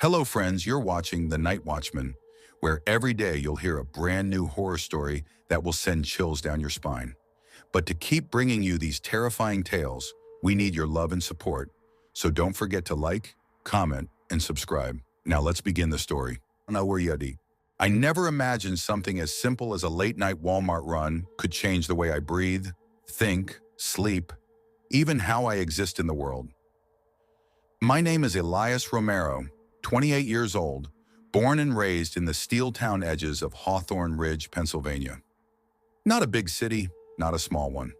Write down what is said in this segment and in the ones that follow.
Hello, friends. You're watching The Night Watchman, where every day you'll hear a brand new horror story that will send chills down your spine. But to keep bringing you these terrifying tales, we need your love and support. So don't forget to like, comment, and subscribe. Now let's begin the story. I never imagined something as simple as a late-night Walmart run could change the way I breathe, think, sleep, even how I exist in the world. My name is Elias Romero, 28 years old, born and raised in the steel town edges of Hawthorne Ridge, Pennsylvania. Not a big city, not a small one.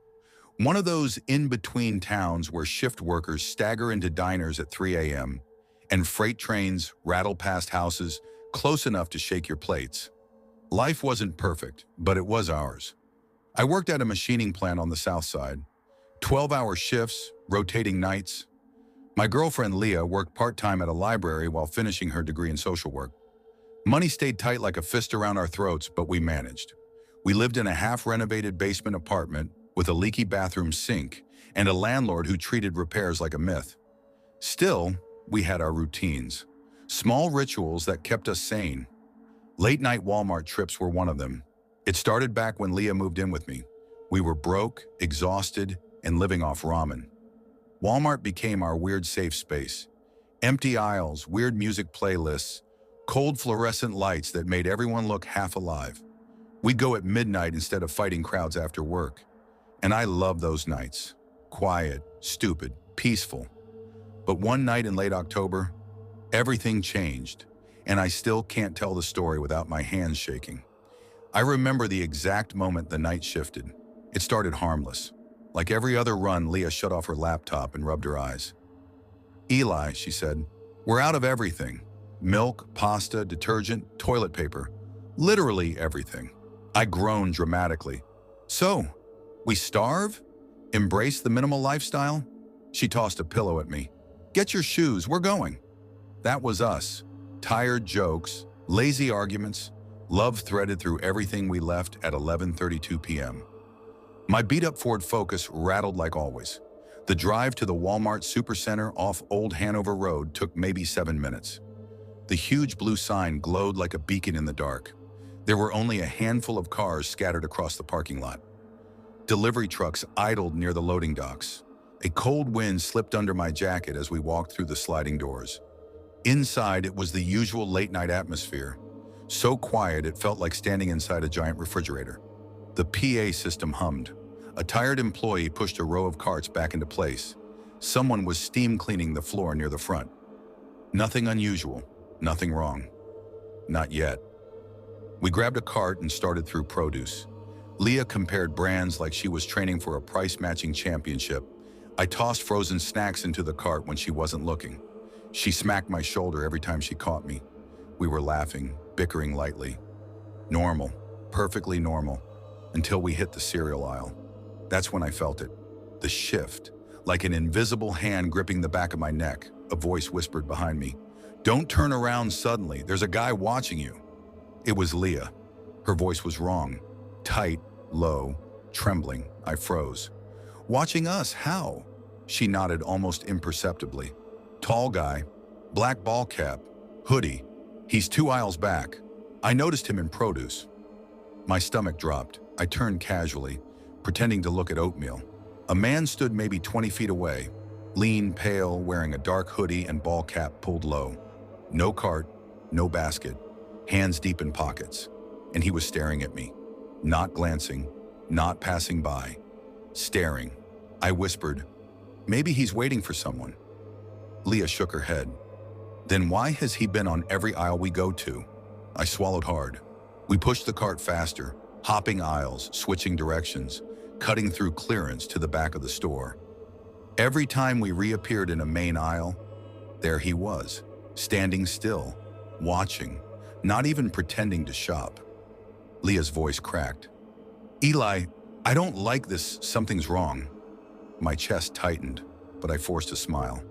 One of those in-between towns where shift workers stagger into diners at 3 a.m. and freight trains rattle past houses close enough to shake your plates. Life wasn't perfect, but it was ours. I worked at a machining plant on the south side. 12-hour shifts, rotating nights. My girlfriend Leah worked part-time at a library while finishing her degree in social work. Money stayed tight like a fist around our throats, but we managed. We lived in a half-renovated basement apartment with a leaky bathroom sink and a landlord who treated repairs like a myth. Still, we had our routines. Small rituals that kept us sane. Late-night Walmart trips were one of them. It started back when Leah moved in with me. We were broke, exhausted, and living off ramen. Walmart became our weird safe space. Empty aisles, weird music playlists, cold fluorescent lights that made everyone look half alive. We'd go at midnight instead of fighting crowds after work. And I loved those nights. Quiet, stupid, peaceful. But one night in late October, everything changed, and I still can't tell the story without my hands shaking. I remember the exact moment the night shifted. It started harmless. Like every other run, Leah shut off her laptop and rubbed her eyes. "Eli," she said, "we're out of everything. Milk, pasta, detergent, toilet paper. Literally everything." I groaned dramatically. "So, we starve? Embrace the minimal lifestyle?" She tossed a pillow at me. "Get your shoes, we're going." That was us. Tired jokes, lazy arguments, love threaded through everything we left at 11:32 p.m. My beat-up Ford Focus rattled like always. The drive to the Walmart Supercenter off Old Hanover Road took maybe 7 minutes. The huge blue sign glowed like a beacon in the dark. There were only a handful of cars scattered across the parking lot. Delivery trucks idled near the loading docks. A cold wind slipped under my jacket as we walked through the sliding doors. Inside, it was the usual late-night atmosphere. So quiet it felt like standing inside a giant refrigerator. The PA system hummed. A tired employee pushed a row of carts back into place. Someone was steam cleaning the floor near the front. Nothing unusual, nothing wrong. Not yet. We grabbed a cart and started through produce. Leah compared brands like she was training for a price-matching championship. I tossed frozen snacks into the cart when she wasn't looking. She smacked my shoulder every time she caught me. We were laughing, bickering lightly. Normal, perfectly normal, until we hit the cereal aisle. That's when I felt it. The shift, like an invisible hand gripping the back of my neck. A voice whispered behind me, "Don't turn around suddenly, there's a guy watching you." It was Leah. Her voice was wrong. Tight, low, trembling. I froze. "Watching us, how?" She nodded almost imperceptibly. "Tall guy, black ball cap, hoodie. He's 2 aisles back. I noticed him in produce." My stomach dropped. I turned casually, pretending to look at oatmeal. A man stood maybe 20 feet away, lean, pale, wearing a dark hoodie and ball cap pulled low. No cart, no basket, hands deep in pockets. And he was staring at me. Not glancing, not passing by. Staring. I whispered, "Maybe he's waiting for someone." Leah shook her head. "Then why has he been on every aisle we go to?" I swallowed hard. We pushed the cart faster, hopping aisles, switching directions, cutting through clearance to the back of the store. Every time we reappeared in a main aisle, there he was, standing still, watching, not even pretending to shop. Leah's voice cracked. "Eli, I don't like this, something's wrong." My chest tightened, but I forced a smile.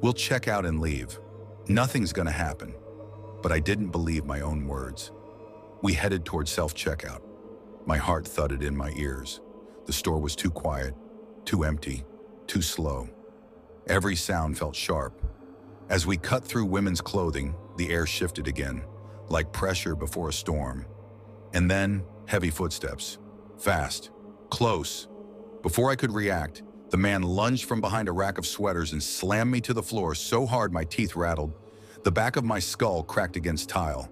"We'll check out and leave. Nothing's gonna happen." But I didn't believe my own words. We headed toward self-checkout. My heart thudded in my ears. The store was too quiet, too empty, too slow. Every sound felt sharp. As we cut through women's clothing, The air shifted again, like pressure before a storm. And then, heavy footsteps. Fast. Close. Before I could react, the man lunged from behind a rack of sweaters and slammed me to the floor so hard my teeth rattled. The back of my skull cracked against tile.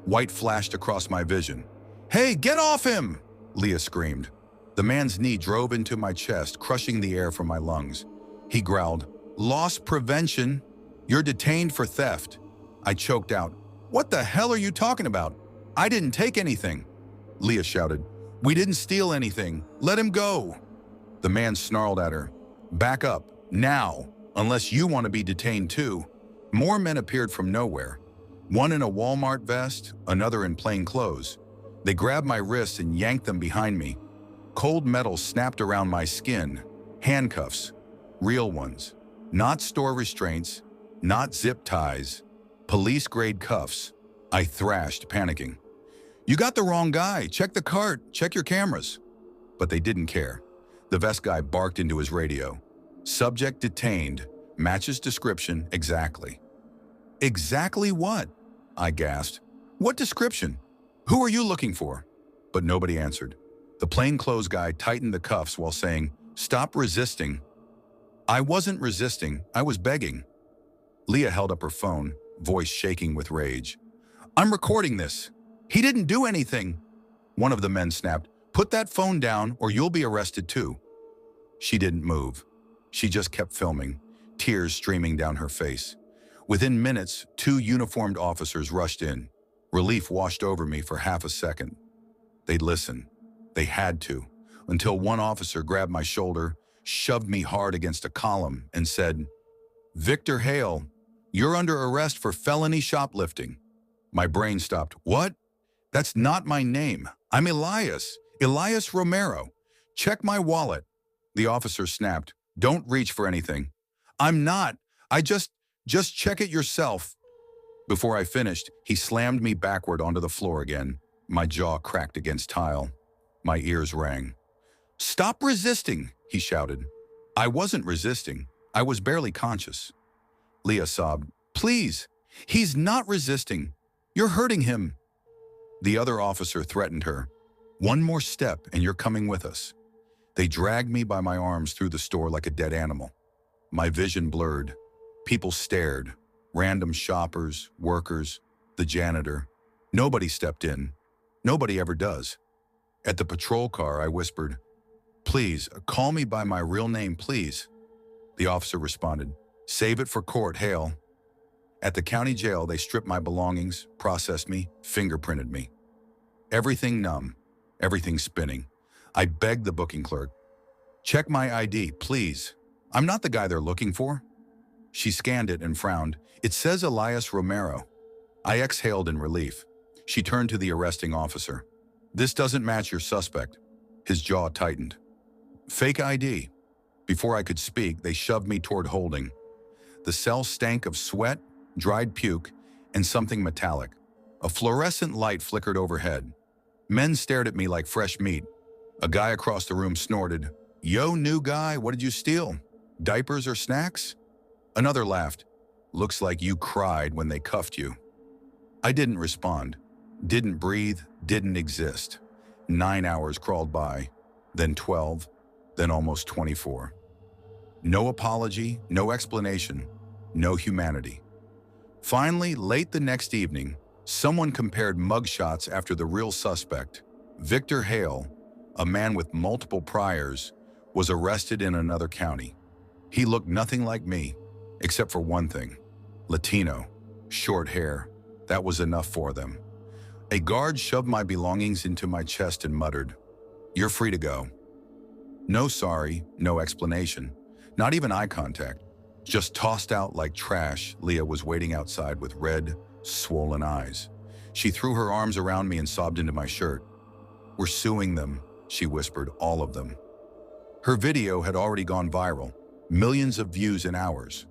White flashed across my vision. "Hey, get off him!" Leah screamed. The man's knee drove into my chest, crushing the air from my lungs. He growled, "Loss prevention? You're detained for theft." I choked out, "What the hell are you talking about? I didn't take anything." Leah shouted, "We didn't steal anything. Let him go." The man snarled at her, "Back up, now, unless you want to be detained too." More men appeared from nowhere. One in a Walmart vest, another in plain clothes. They grabbed my wrists and yanked them behind me. Cold metal snapped around my skin. Handcuffs. Real ones. Not store restraints. Not zip ties. Police-grade cuffs. I thrashed, panicking. "You got the wrong guy. Check the cart. Check your cameras." But they didn't care. The vest guy barked into his radio. "Subject detained. Matches description exactly." "Exactly what?" I gasped. "What description? Who are you looking for?" But nobody answered. The plainclothes guy tightened the cuffs while saying, "Stop resisting." I wasn't resisting. I was begging. Leah held up her phone, voice shaking with rage. "I'm recording this. He didn't do anything." One of the men snapped, "Put that phone down or you'll be arrested too." She didn't move. She just kept filming, tears streaming down her face. Within minutes, 2 uniformed officers rushed in. Relief washed over me for half a second. They'd listen. They had to, until one officer grabbed my shoulder, shoved me hard against a column, and said, "Victor Hale, you're under arrest for felony shoplifting." My brain stopped. "What? That's not my name. I'm Elias Romero. Check my wallet." The officer snapped, "Don't reach for anything." "I'm not. I just check it yourself." Before I finished, he slammed me backward onto the floor again. My jaw cracked against tile. My ears rang. "Stop resisting," he shouted. I wasn't resisting. I was barely conscious. Leah sobbed, "Please, he's not resisting. You're hurting him." The other officer threatened her. "One more step and you're coming with us." They dragged me by my arms through the store like a dead animal. My vision blurred. People stared. Random shoppers, workers, the janitor. Nobody stepped in. Nobody ever does. At the patrol car, I whispered, "Please, call me by my real name, please." The officer responded, "Save it for court, Hale." At the county jail, they stripped my belongings, processed me, fingerprinted me. Everything numb, everything spinning. I begged the booking clerk, "Check my ID, please. I'm not the guy they're looking for." She scanned it and frowned. "It says Elias Romero." I exhaled in relief. She turned to the arresting officer. "This doesn't match your suspect." His jaw tightened. "Fake ID." Before I could speak, they shoved me toward holding. The cell stank of sweat, dried puke, and something metallic. A fluorescent light flickered overhead. Men stared at me like fresh meat. A guy across the room snorted, "Yo, new guy, what did you steal? Diapers or snacks?" Another laughed. "Looks like you cried when they cuffed you." I didn't respond. Didn't breathe, didn't exist. 9 hours crawled by, then 12, then almost 24. No apology, no explanation, no humanity. Finally, late the next evening, someone compared mugshots after the real suspect. Victor Hale, a man with multiple priors, was arrested in another county. He looked nothing like me, except for one thing. Latino, short hair. That was enough for them. A guard shoved my belongings into my chest and muttered, "You're free to go." No sorry, no explanation, not even eye contact. Just tossed out like trash, Leah was waiting outside with red, swollen eyes. She threw her arms around me and sobbed into my shirt. "We're suing them," she whispered, "all of them." Her video had already gone viral, millions of views in hours.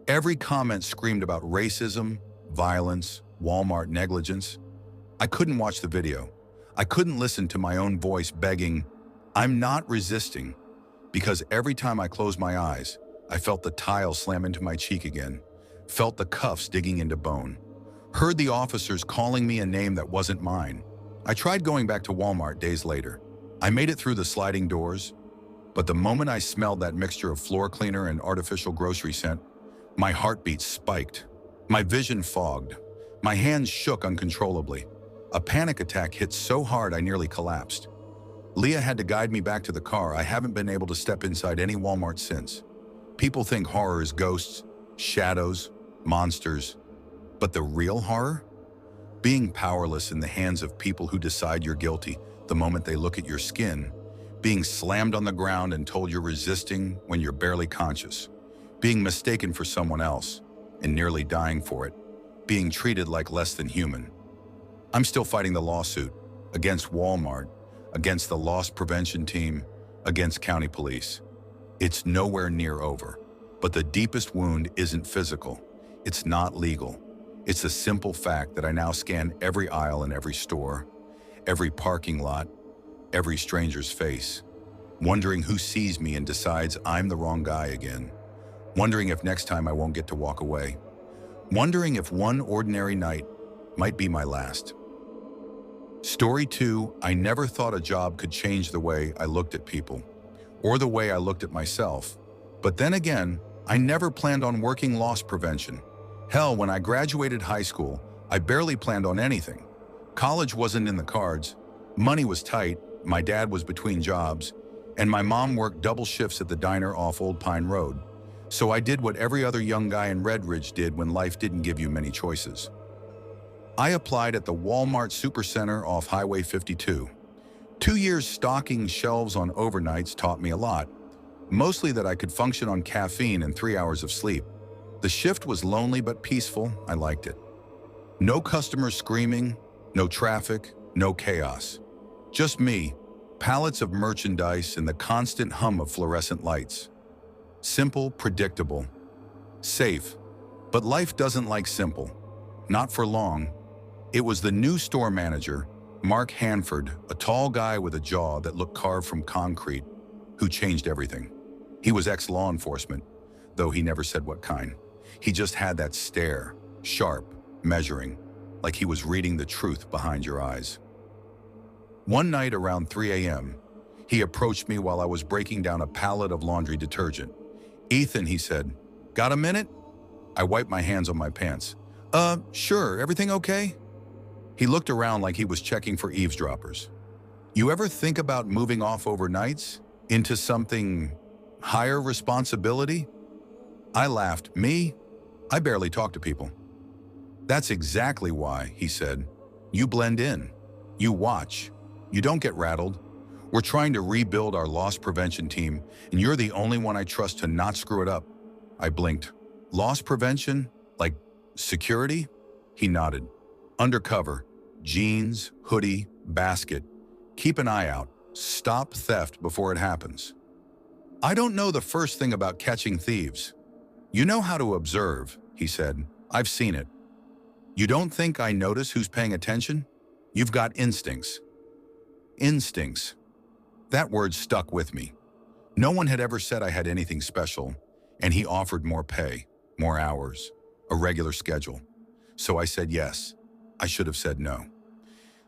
Every comment screamed about racism, violence, Walmart negligence. I couldn't watch the video. I couldn't listen to my own voice begging, "I'm not resisting," because every time I closed my eyes, I felt the tile slam into my cheek again, felt the cuffs digging into bone. Heard the officers calling me a name that wasn't mine. I tried going back to Walmart days later. I made it through the sliding doors, but the moment I smelled that mixture of floor cleaner and artificial grocery scent, my heartbeat spiked. My vision fogged. My hands shook uncontrollably. A panic attack hit so hard I nearly collapsed. Leah had to guide me back to the car. I haven't been able to step inside any Walmart since. People think horror is ghosts, shadows, monsters. But the real horror? Being powerless in the hands of people who decide you're guilty the moment they look at your skin. Being slammed on the ground and told you're resisting when you're barely conscious. Being mistaken for someone else and nearly dying for it. Being treated like less than human. I'm still fighting the lawsuit against Walmart, against the loss prevention team, against county police. It's nowhere near over, but the deepest wound isn't physical. It's not legal. It's the simple fact that I now scan every aisle in every store, every parking lot, every stranger's face, wondering who sees me and decides I'm the wrong guy again, wondering if next time I won't get to walk away, wondering if one ordinary night might be my last. Story 2, I never thought a job could change the way I looked at people, or the way I looked at myself. But then again, I never planned on working loss prevention. Hell, when I graduated high school, I barely planned on anything. College wasn't in the cards, money was tight, my dad was between jobs, and my mom worked double shifts at the diner off Old Pine Road. So I did what every other young guy in Red Ridge did when life didn't give you many choices. I applied at the Walmart Supercenter off Highway 52. 2 years stocking shelves on overnights taught me a lot, mostly that I could function on caffeine and 3 hours of sleep. The shift was lonely but peaceful. I liked it. No customers screaming, no traffic, no chaos. Just me, pallets of merchandise, and the constant hum of fluorescent lights. Simple, predictable, safe. But life doesn't like simple. Not for long. It was the new store manager, Mark Hanford, a tall guy with a jaw that looked carved from concrete, who changed everything. He was ex-law enforcement, though he never said what kind. He just had that stare, sharp, measuring, like he was reading the truth behind your eyes. One night around 3 a.m., he approached me while I was breaking down a pallet of laundry detergent. "Ethan," he said, "got a minute?" I wiped my hands on my pants. Sure, everything okay?" He looked around like he was checking for eavesdroppers. "You ever think about moving off overnights? Into something higher responsibility?" I laughed. "Me? I barely talk to people." "That's exactly why," he said. "You blend in. You watch. You don't get rattled. We're trying to rebuild our loss prevention team, and you're the only one I trust to not screw it up." I blinked. "Loss prevention? Like security?" He nodded. "Undercover. Jeans, hoodie, basket. Keep an eye out. Stop theft before it happens." "I don't know the first thing about catching thieves." "You know how to observe," he said. "I've seen it." "You don't think I notice who's paying attention? You've got instincts." Instincts. That word stuck with me. No one had ever said I had anything special, and he offered more pay, more hours, a regular schedule. So I said yes. I should have said no.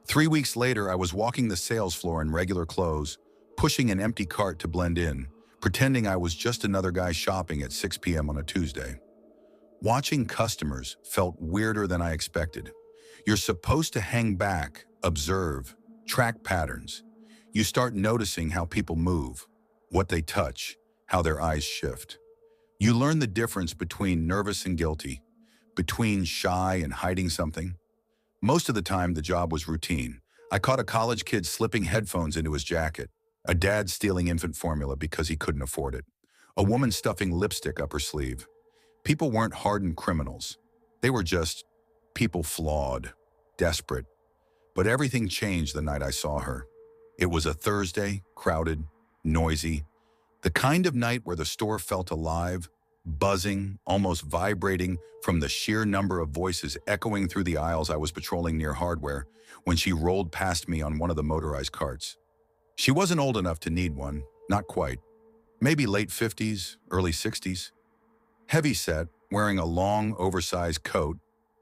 3 weeks later, I was walking the sales floor in regular clothes, pushing an empty cart to blend in, pretending I was just another guy shopping at 6 p.m. on a Tuesday. Watching customers felt weirder than I expected. You're supposed to hang back, observe, track patterns. You start noticing how people move, what they touch, how their eyes shift. You learn the difference between nervous and guilty, between shy and hiding something. Most of the time, the job was routine. I caught a college kid slipping headphones into his jacket, a dad stealing infant formula because he couldn't afford it, a woman stuffing lipstick up her sleeve. People weren't hardened criminals. They were just people flawed, desperate. But everything changed the night I saw her. It was a Thursday, crowded, noisy, the kind of night where the store felt alive, buzzing, almost vibrating from the sheer number of voices echoing through the aisles I was patrolling near hardware when she rolled past me on one of the motorized carts. She wasn't old enough to need one, not quite. Maybe late 50s, early 60s. Heavy set, wearing a long, oversized coat,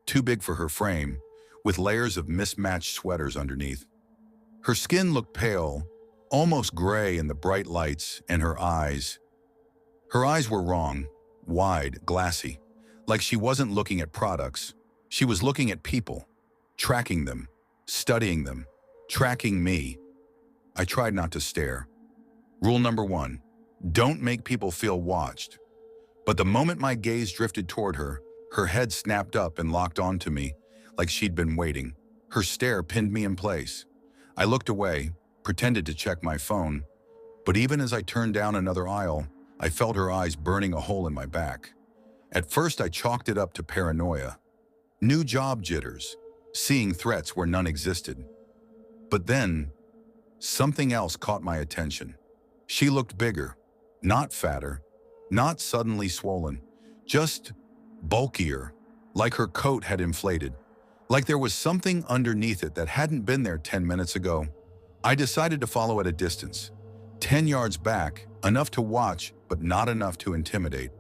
too big for her frame, with layers of mismatched sweaters underneath. Her skin looked pale, almost gray in the bright lights, and her eyes were wrong, wide, glassy, like she wasn't looking at products. She was looking at people, tracking them, studying them, tracking me. I tried not to stare. Rule number 1, don't make people feel watched. But the moment my gaze drifted toward her, her head snapped up and locked onto me, like she'd been waiting. Her stare pinned me in place. I looked away, pretended to check my phone, but even as I turned down another aisle, I felt her eyes burning a hole in my back. At first, I chalked it up to paranoia. New job jitters, seeing threats where none existed. But then, something else caught my attention. She looked bigger, not fatter, not suddenly swollen, just bulkier, like her coat had inflated, like there was something underneath it that hadn't been there 10 minutes ago. I decided to follow at a distance, 10 yards back, enough to watch, but not enough to intimidate.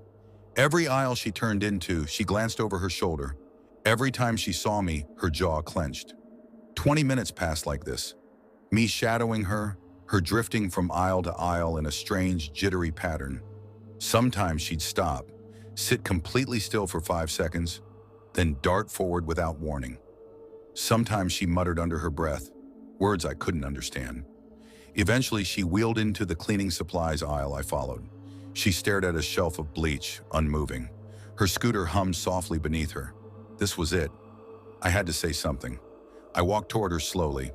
Every aisle she turned into, she glanced over her shoulder. Every time she saw me, her jaw clenched. 20 minutes passed like this, me shadowing her, her drifting from aisle to aisle in a strange, jittery pattern. Sometimes she'd stop, sit completely still for 5 seconds, then dart forward without warning. Sometimes she muttered under her breath, words I couldn't understand. Eventually, she wheeled into the cleaning supplies aisle I followed. She stared at a shelf of bleach, unmoving. Her scooter hummed softly beneath her. This was it. I had to say something. I walked toward her slowly.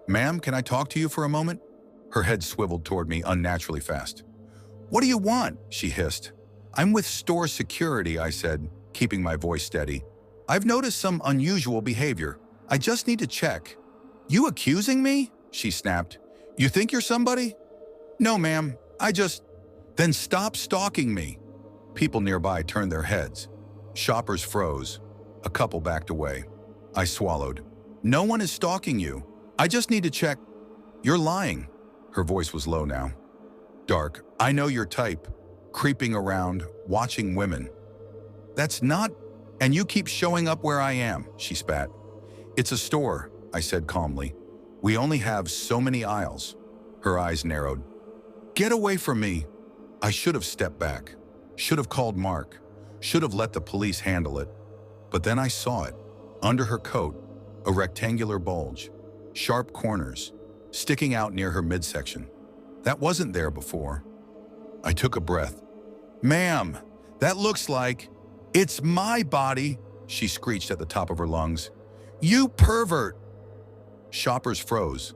"Ma'am, can I talk to you for a moment?" Her head swiveled toward me unnaturally fast. "What do you want?" she hissed. "I'm with store security," I said, keeping my voice steady. "I've noticed some unusual behavior. I just need to check." "You accusing me?" she snapped. "You think you're somebody?" "No, ma'am. Then stop stalking me." People nearby turned their heads. Shoppers froze. A couple backed away. I swallowed. "No one is stalking you. I just need to check." "You're lying." Her voice was low now. "Dark. I know your type. Creeping around, watching women." "That's not..." "And you keep showing up where I am," she spat. "It's a store," I said calmly. "We only have so many aisles." Her eyes narrowed. "Get away from me." I should have stepped back. Should have called Mark. Should have let the police handle it. But then I saw it. Under her coat, a rectangular bulge. Sharp corners, sticking out near her midsection. That wasn't there before. I took a breath. "Ma'am, that looks like..." "It's my body," she screeched at the top of her lungs. "You pervert!" Shoppers froze.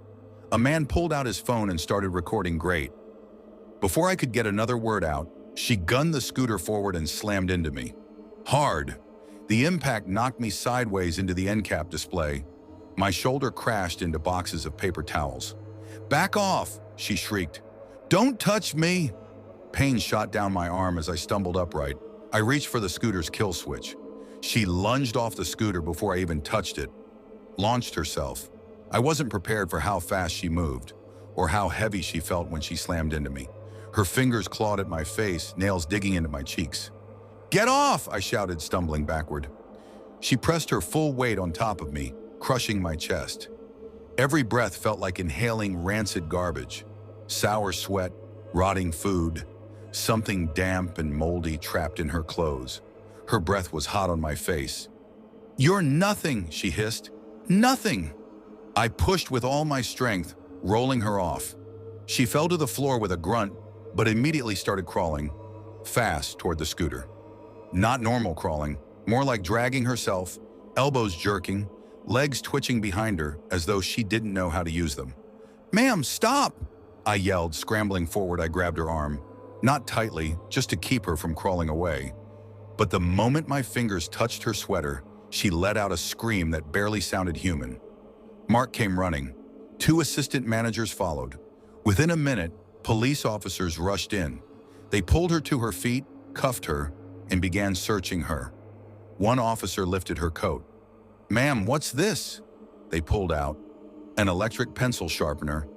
A man pulled out his phone and started recording great. Before I could get another word out, she gunned the scooter forward and slammed into me. Hard. The impact knocked me sideways into the end cap display. My shoulder crashed into boxes of paper towels. "Back off," she shrieked. "Don't touch me." Pain shot down my arm as I stumbled upright. I reached for the scooter's kill switch. She lunged off the scooter before I even touched it. Launched herself. I wasn't prepared for how fast she moved, or how heavy she felt when she slammed into me. Her fingers clawed at my face, nails digging into my cheeks. "Get off!" I shouted, stumbling backward. She pressed her full weight on top of me, crushing my chest. Every breath felt like inhaling rancid garbage. Sour sweat, rotting food, something damp and moldy trapped in her clothes. Her breath was hot on my face. "You're nothing," she hissed. "Nothing!" I pushed with all my strength, rolling her off. She fell to the floor with a grunt, but immediately started crawling, fast toward the scooter. Not normal crawling, more like dragging herself, elbows jerking, legs twitching behind her as though she didn't know how to use them. "Ma'am, stop!" I yelled, scrambling forward. I grabbed her arm, not tightly, just to keep her from crawling away. But the moment my fingers touched her sweater, she let out a scream that barely sounded human. Mark came running. 2 assistant managers followed. Within a minute, police officers rushed in. They pulled her to her feet, cuffed her, and began searching her. One officer lifted her coat. "Ma'am, what's this?" They pulled out an electric pencil sharpener,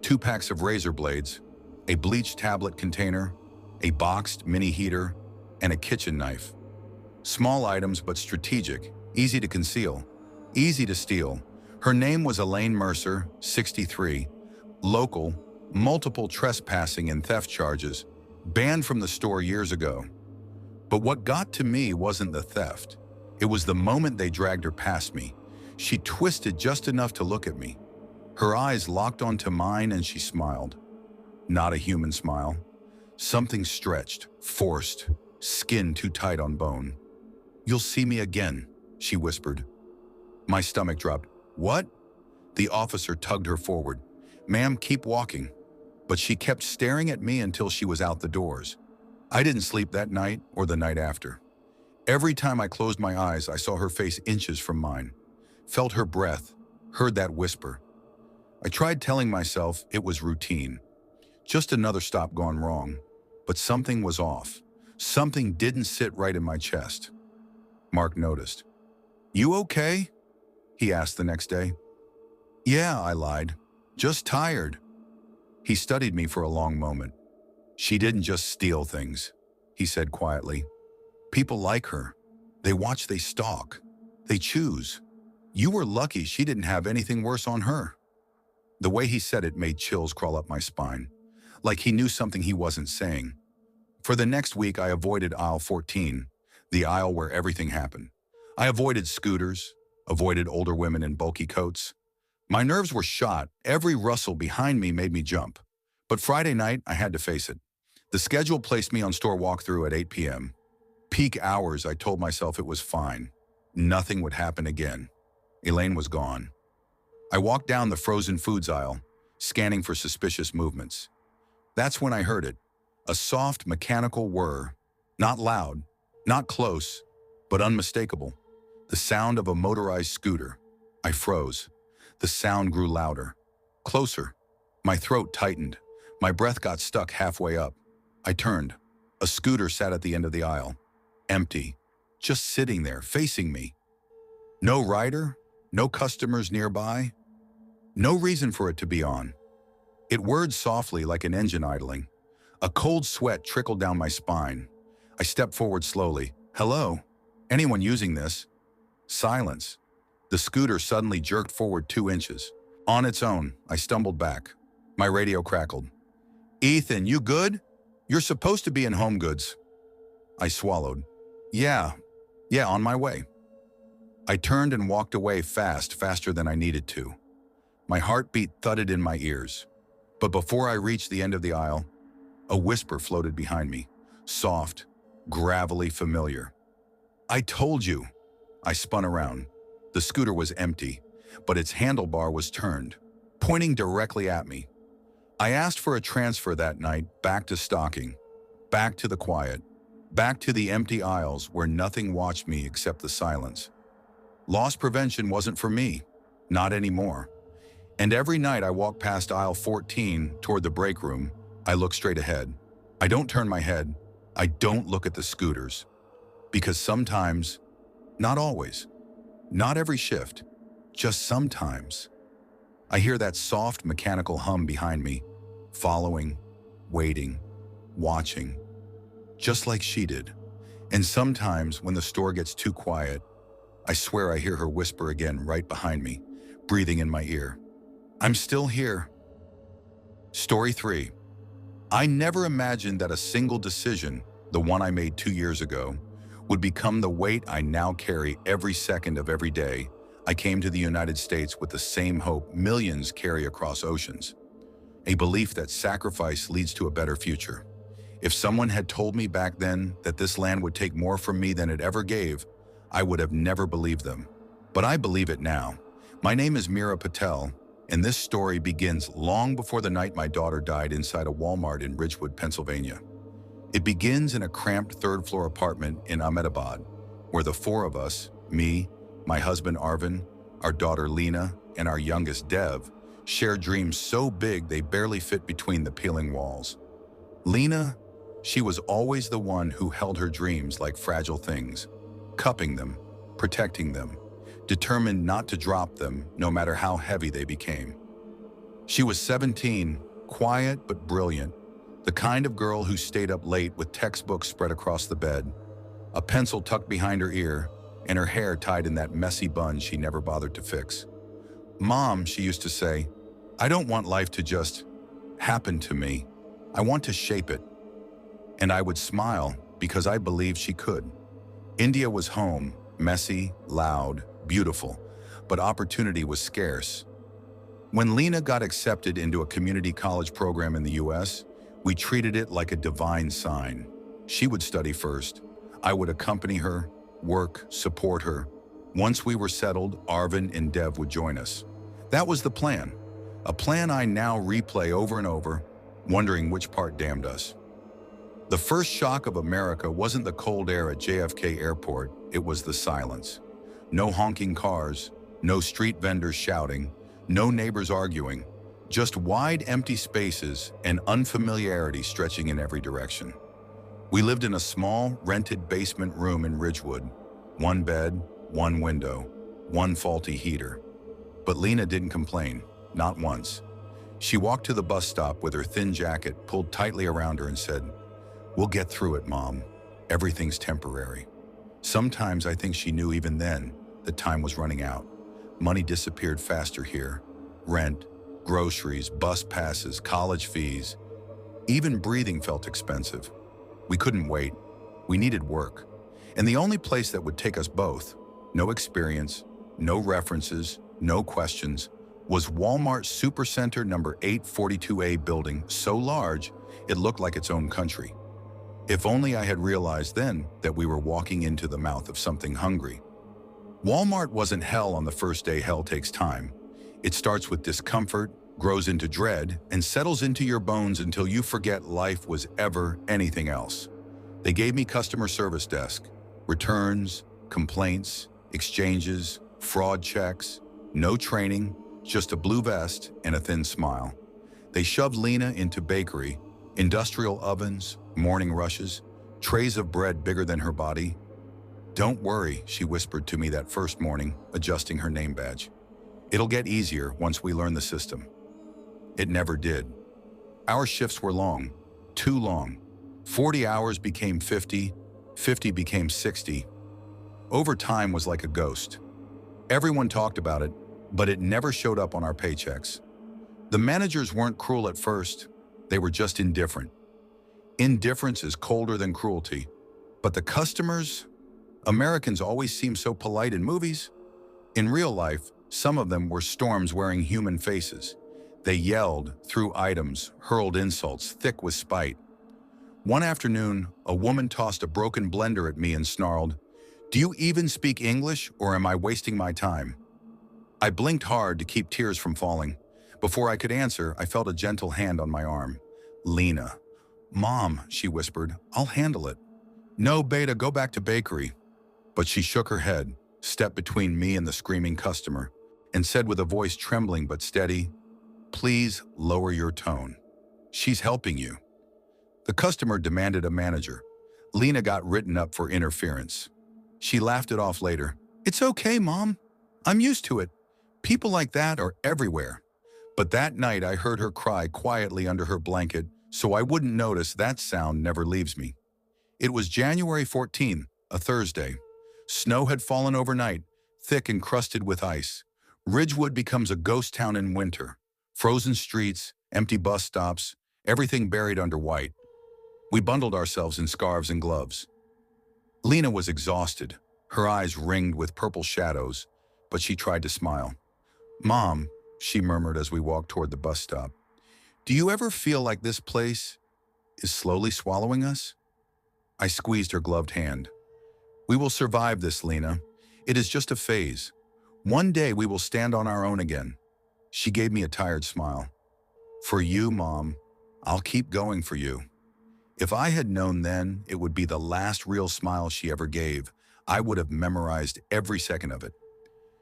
2 packs of razor blades, a bleach tablet container, a boxed mini heater, and a kitchen knife. Small items but strategic, easy to conceal, easy to steal. Her name was Elaine Mercer, 63, local, multiple trespassing and theft charges, banned from the store years ago. But what got to me wasn't the theft. It was the moment they dragged her past me. She twisted just enough to look at me. Her eyes locked onto mine and she smiled. Not a human smile. Something stretched, forced, skin too tight on bone. "You'll see me again," she whispered. My stomach dropped. "What?" The officer tugged her forward. "Ma'am, keep walking." But she kept staring at me until she was out the doors. I didn't sleep that night or the night after. Every time I closed my eyes, I saw her face inches from mine, felt her breath, heard that whisper. I tried telling myself it was routine, just another stop gone wrong, but something was off. Something didn't sit right in my chest. Mark noticed. "You okay?" he asked the next day. "Yeah," I lied. "Just tired." He studied me for a long moment. "She didn't just steal things," he said quietly. "People like her. They watch, they stalk, they choose. You were lucky she didn't have anything worse on her." The way he said it made chills crawl up my spine, like he knew something he wasn't saying. For the next week, I avoided aisle 14, the aisle where everything happened. I avoided scooters, avoided older women in bulky coats. My nerves were shot. Every rustle behind me made me jump. But Friday night, I had to face it. The schedule placed me on store walkthrough at 8 p.m. Peak hours, I told myself it was fine. Nothing would happen again. Elaine was gone. I walked down the frozen foods aisle, scanning for suspicious movements. That's when I heard it. A soft, mechanical whir. Not loud, not close, but unmistakable. The sound of a motorized scooter. I froze. The sound grew louder. Closer. My throat tightened. My breath got stuck halfway up. I turned. A scooter sat at the end of the aisle. Empty. Just sitting there, facing me. No rider, no customers nearby. No reason for it to be on. It whirred softly like an engine idling. A cold sweat trickled down my spine. I stepped forward slowly. "Hello? Anyone using this?" Silence. The scooter suddenly jerked forward 2 inches. On its own, I stumbled back. My radio crackled. "Ethan, you good? You're supposed to be in Home Goods." I swallowed. Yeah, on my way." I turned and walked away fast, faster than I needed to. My heartbeat thudded in my ears. But before I reached the end of the aisle, a whisper floated behind me, soft, gravelly, familiar. "I told you." I spun around. The scooter was empty, but its handlebar was turned, pointing directly at me. I asked for a transfer that night, back to stocking, back to the quiet, back to the empty aisles where nothing watched me except the silence. Loss prevention wasn't for me, not anymore. And every night I walk past aisle 14 toward the break room, I look straight ahead. I don't turn my head. I don't look at the scooters. Because sometimes, not always, not every shift, just sometimes, I hear that soft mechanical hum behind me, following, waiting, watching, just like she did. And sometimes when the store gets too quiet, I swear I hear her whisper again right behind me, breathing in my ear. "I'm still here." Story 3. I never imagined that a single decision, the one I made 2 years ago, would become the weight I now carry every second of every day. I came to the United States with the same hope millions carry across oceans. A belief that sacrifice leads to a better future. If someone had told me back then that this land would take more from me than it ever gave, I would have never believed them. But I believe it now. My name is Meera Patel, and this story begins long before the night my daughter died inside a Walmart in Ridgewood, Pennsylvania. It begins in a cramped third-floor apartment in Ahmedabad, where the 4 of us, me, my husband Arvin, our daughter Lena, and our youngest Dev, shared dreams so big they barely fit between the peeling walls. Lena, she was always the one who held her dreams like fragile things, cupping them, protecting them, determined not to drop them no matter how heavy they became. She was 17, quiet but brilliant, the kind of girl who stayed up late with textbooks spread across the bed, a pencil tucked behind her ear, and her hair tied in that messy bun she never bothered to fix. "Mom," she used to say, "I don't want life to just happen to me. I want to shape it." And I would smile because I believed she could. India was home, messy, loud, beautiful, but opportunity was scarce. When Lena got accepted into a community college program in the US, we treated it like a divine sign. She would study first. I would accompany her, work, support her. Once we were settled, Arvin and Dev would join us. That was the plan. A plan I now replay over and over, wondering which part damned us. The first shock of America wasn't the cold air at JFK Airport, it was the silence. No honking cars, no street vendors shouting, no neighbors arguing, just wide empty spaces and unfamiliarity stretching in every direction. We lived in a small, rented basement room in Ridgewood. One bed, one window, one faulty heater. But Lena didn't complain, not once. She walked to the bus stop with her thin jacket pulled tightly around her and said, "We'll get through it, Mom. Everything's temporary." Sometimes I think she knew even then that time was running out. Money disappeared faster here. Rent, groceries, bus passes, college fees. Even breathing felt expensive. We couldn't wait. We needed work. And the only place that would take us both, no experience, no references, no questions, was Walmart Supercenter number 842A building, so large it looked like its own country. If only I had realized then that we were walking into the mouth of something hungry. Walmart wasn't hell on the first day. Hell takes time. It starts with discomfort, grows into dread, and settles into your bones until you forget life was ever anything else. They gave me customer service desk, returns, complaints, exchanges, fraud checks, no training, just a blue vest and a thin smile. They shoved Lena into bakery, industrial ovens, morning rushes, trays of bread bigger than her body. "Don't worry," she whispered to me that first morning, adjusting her name badge. "It'll get easier once we learn the system." It never did. Our shifts were long, too long. 40 hours became 50, 50 became 60. Overtime was like a ghost. Everyone talked about it, but it never showed up on our paychecks. The managers weren't cruel at first, they were just indifferent. Indifference is colder than cruelty. But the customers? Americans always seem so polite in movies. In real life, some of them were storms wearing human faces. They yelled, threw items, hurled insults, thick with spite. One afternoon, a woman tossed a broken blender at me and snarled, "Do you even speak English, or am I wasting my time?" I blinked hard to keep tears from falling. Before I could answer, I felt a gentle hand on my arm. "Lena." "Mom," she whispered, "I'll handle it." "No, Beta, go back to bakery." But she shook her head, stepped between me and the screaming customer, and said with a voice trembling but steady, "Please lower your tone. She's helping you." The customer demanded a manager. Lena got written up for interference. She laughed it off later. "It's okay, Mom. I'm used to it. People like that are everywhere." But that night I heard her cry quietly under her blanket, so I wouldn't notice. That sound never leaves me. It was January 14th, a Thursday. Snow had fallen overnight, thick and crusted with ice. Ridgewood becomes a ghost town in winter. Frozen streets, empty bus stops, everything buried under white. We bundled ourselves in scarves and gloves. Lena was exhausted, her eyes ringed with purple shadows, but she tried to smile. "Mom," she murmured as we walked toward the bus stop, "do you ever feel like this place is slowly swallowing us?" I squeezed her gloved hand. "We will survive this, Lena. It is just a phase. One day we will stand on our own again." She gave me a tired smile. "For you, Mom, I'll keep going for you." If I had known then it would be the last real smile she ever gave, I would have memorized every second of it.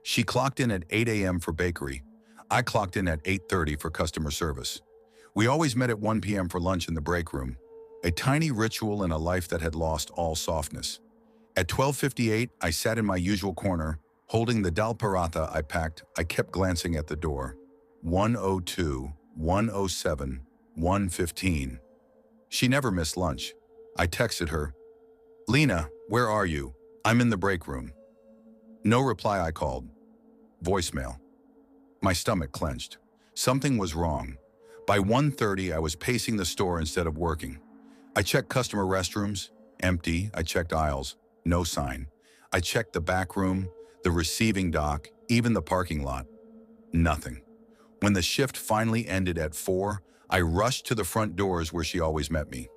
She clocked in at 8 a.m. for bakery. I clocked in at 8:30 for customer service. We always met at 1 p.m. for lunch in the break room, a tiny ritual in a life that had lost all softness. At 12:58, I sat in my usual corner, holding the dal paratha I packed. I kept glancing at the door. 1:02, 1:07, 1:15. She never missed lunch. I texted her, "Lena, where are you? I'm in the break room." No reply. I called. Voicemail. My stomach clenched. Something was wrong. By 1:30, I was pacing the store instead of working. I checked customer restrooms. Empty. I checked aisles. No sign. I checked the back room, the receiving dock, even the parking lot. Nothing. When the shift finally ended at 4, I rushed to the front doors where she always met me.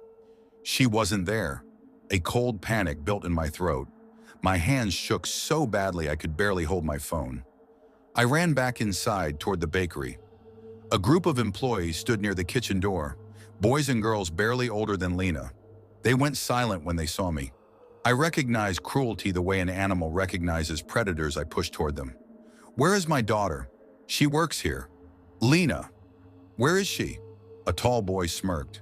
She wasn't there. A cold panic built in my throat. My hands shook so badly I could barely hold my phone. I ran back inside toward the bakery. A group of employees stood near the kitchen door, boys and girls barely older than Lena. They went silent when they saw me. I recognized cruelty the way an animal recognizes predators. I pushed toward them. Where is my daughter? She works here. Lena. Where is she? A tall boy smirked.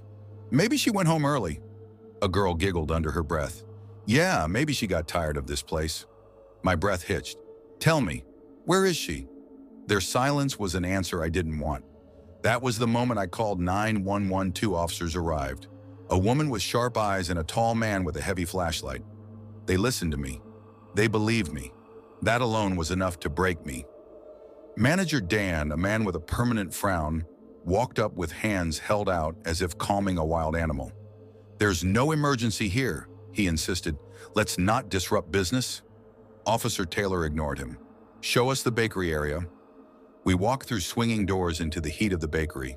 Maybe she went home early. A girl giggled under her breath. Yeah, maybe she got tired of this place. My breath hitched. Tell me, where is she? Their silence was an answer I didn't want. That was the moment I called 911. 2 officers arrived. A woman with sharp eyes and a tall man with a heavy flashlight. They listened to me. They believed me. That alone was enough to break me. Manager Dan, a man with a permanent frown, walked up with hands held out as if calming a wild animal. There's no emergency here, he insisted. Let's not disrupt business. Officer Taylor ignored him. Show us the bakery area. We walked through swinging doors into the heat of the bakery.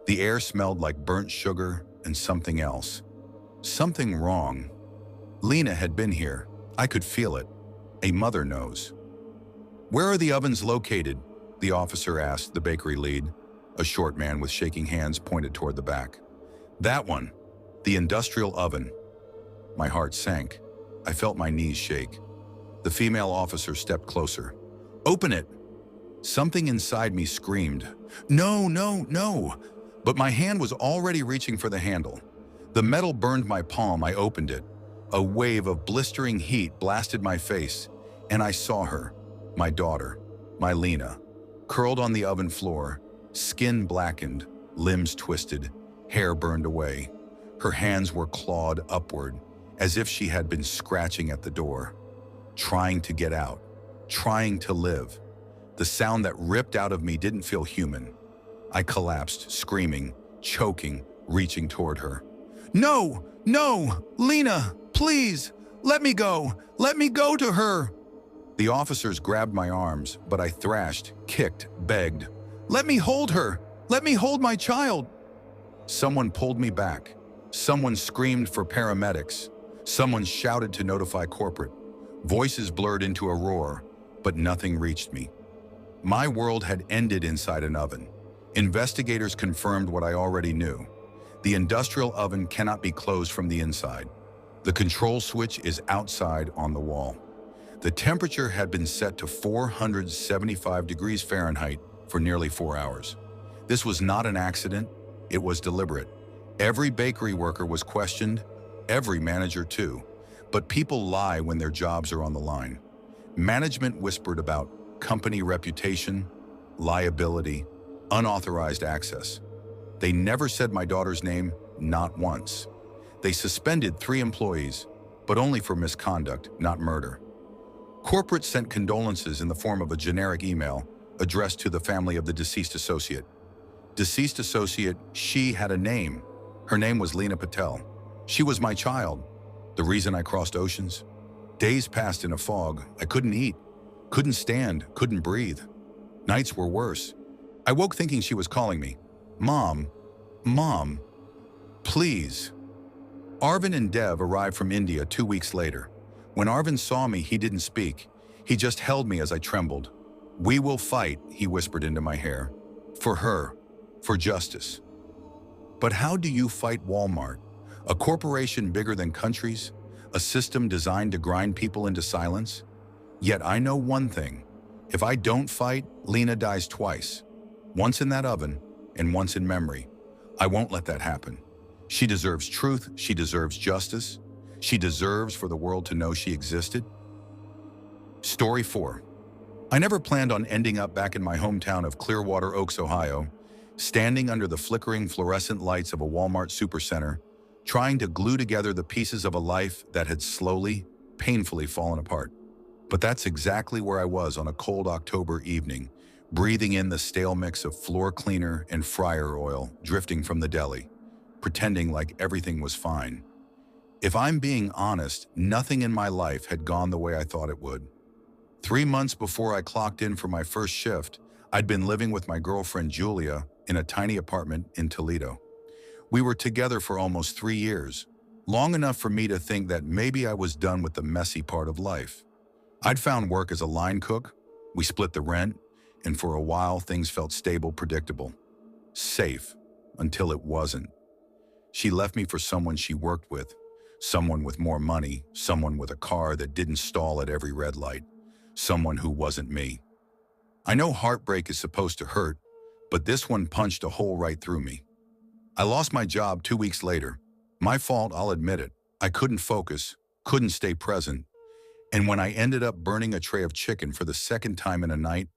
The air smelled like burnt sugar and something else. Something wrong. Lena had been here. I could feel it. A mother knows. Where are the ovens located? The officer asked the bakery lead. A short man with shaking hands pointed toward the back. That one. The industrial oven. My heart sank. I felt my knees shake. The female officer stepped closer. Open it! Something inside me screamed, no, no, no! But my hand was already reaching for the handle. The metal burned my palm. I opened it. A wave of blistering heat blasted my face, and I saw her, my daughter, my Lena, curled on the oven floor, skin blackened, limbs twisted, hair burned away. Her hands were clawed upward, as if she had been scratching at the door, trying to get out, trying to live. The sound that ripped out of me didn't feel human. I collapsed, screaming, choking, reaching toward her. No! No! Lena! Please! Let me go! Let me go to her! The officers grabbed my arms, but I thrashed, kicked, begged. Let me hold her! Let me hold my child! Someone pulled me back. Someone screamed for paramedics. Someone shouted to notify corporate. Voices blurred into a roar, but nothing reached me. My world had ended inside an oven. Investigators confirmed what I already knew. The industrial oven cannot be closed from the inside. The control switch is outside on the wall. The temperature had been set to 475 degrees Fahrenheit for nearly 4 hours. This was not an accident, it was deliberate. Every bakery worker was questioned, every manager too. But people lie when their jobs are on the line. Management whispered about company reputation, liability, unauthorized access. They never said my daughter's name, not once. They suspended 3 employees, but only for misconduct, not murder. Corporate sent condolences in the form of a generic email addressed to the family of the deceased associate. Deceased associate, she had a name. Her name was Lena Patel. She was my child. The reason I crossed oceans? Days passed in a fog. I couldn't eat, couldn't stand, couldn't breathe. Nights were worse. I woke thinking she was calling me. Mom, Mom, please. Arvind and Dev arrived from India 2 weeks later. When Arvind saw me, he didn't speak. He just held me as I trembled. We will fight, he whispered into my hair. For her, for justice. But how do you fight Walmart? A corporation bigger than countries? A system designed to grind people into silence? Yet I know one thing. If I don't fight, Lena dies twice. Once in that oven, and once in memory. I won't let that happen. She deserves truth, she deserves justice. She deserves for the world to know she existed. Story 4. I never planned on ending up back in my hometown of Clearwater Oaks, Ohio, standing under the flickering fluorescent lights of a Walmart supercenter, trying to glue together the pieces of a life that had slowly, painfully fallen apart. But that's exactly where I was on a cold October evening, breathing in the stale mix of floor cleaner and fryer oil drifting from the deli, pretending like everything was fine. If I'm being honest, nothing in my life had gone the way I thought it would. 3 months before I clocked in for my first shift, I'd been living with my girlfriend Julia in a tiny apartment in Toledo. We were together for almost 3 years, long enough for me to think that maybe I was done with the messy part of life. I'd found work as a line cook, we split the rent, and for a while things felt stable, predictable, safe, until it wasn't. She left me for someone she worked with, someone with more money, someone with a car that didn't stall at every red light, someone who wasn't me. I know heartbreak is supposed to hurt, but this one punched a hole right through me. I lost my job 2 weeks later. My fault, I'll admit it. I couldn't focus, couldn't stay present, and when I ended up burning a tray of chicken for the second time in a night,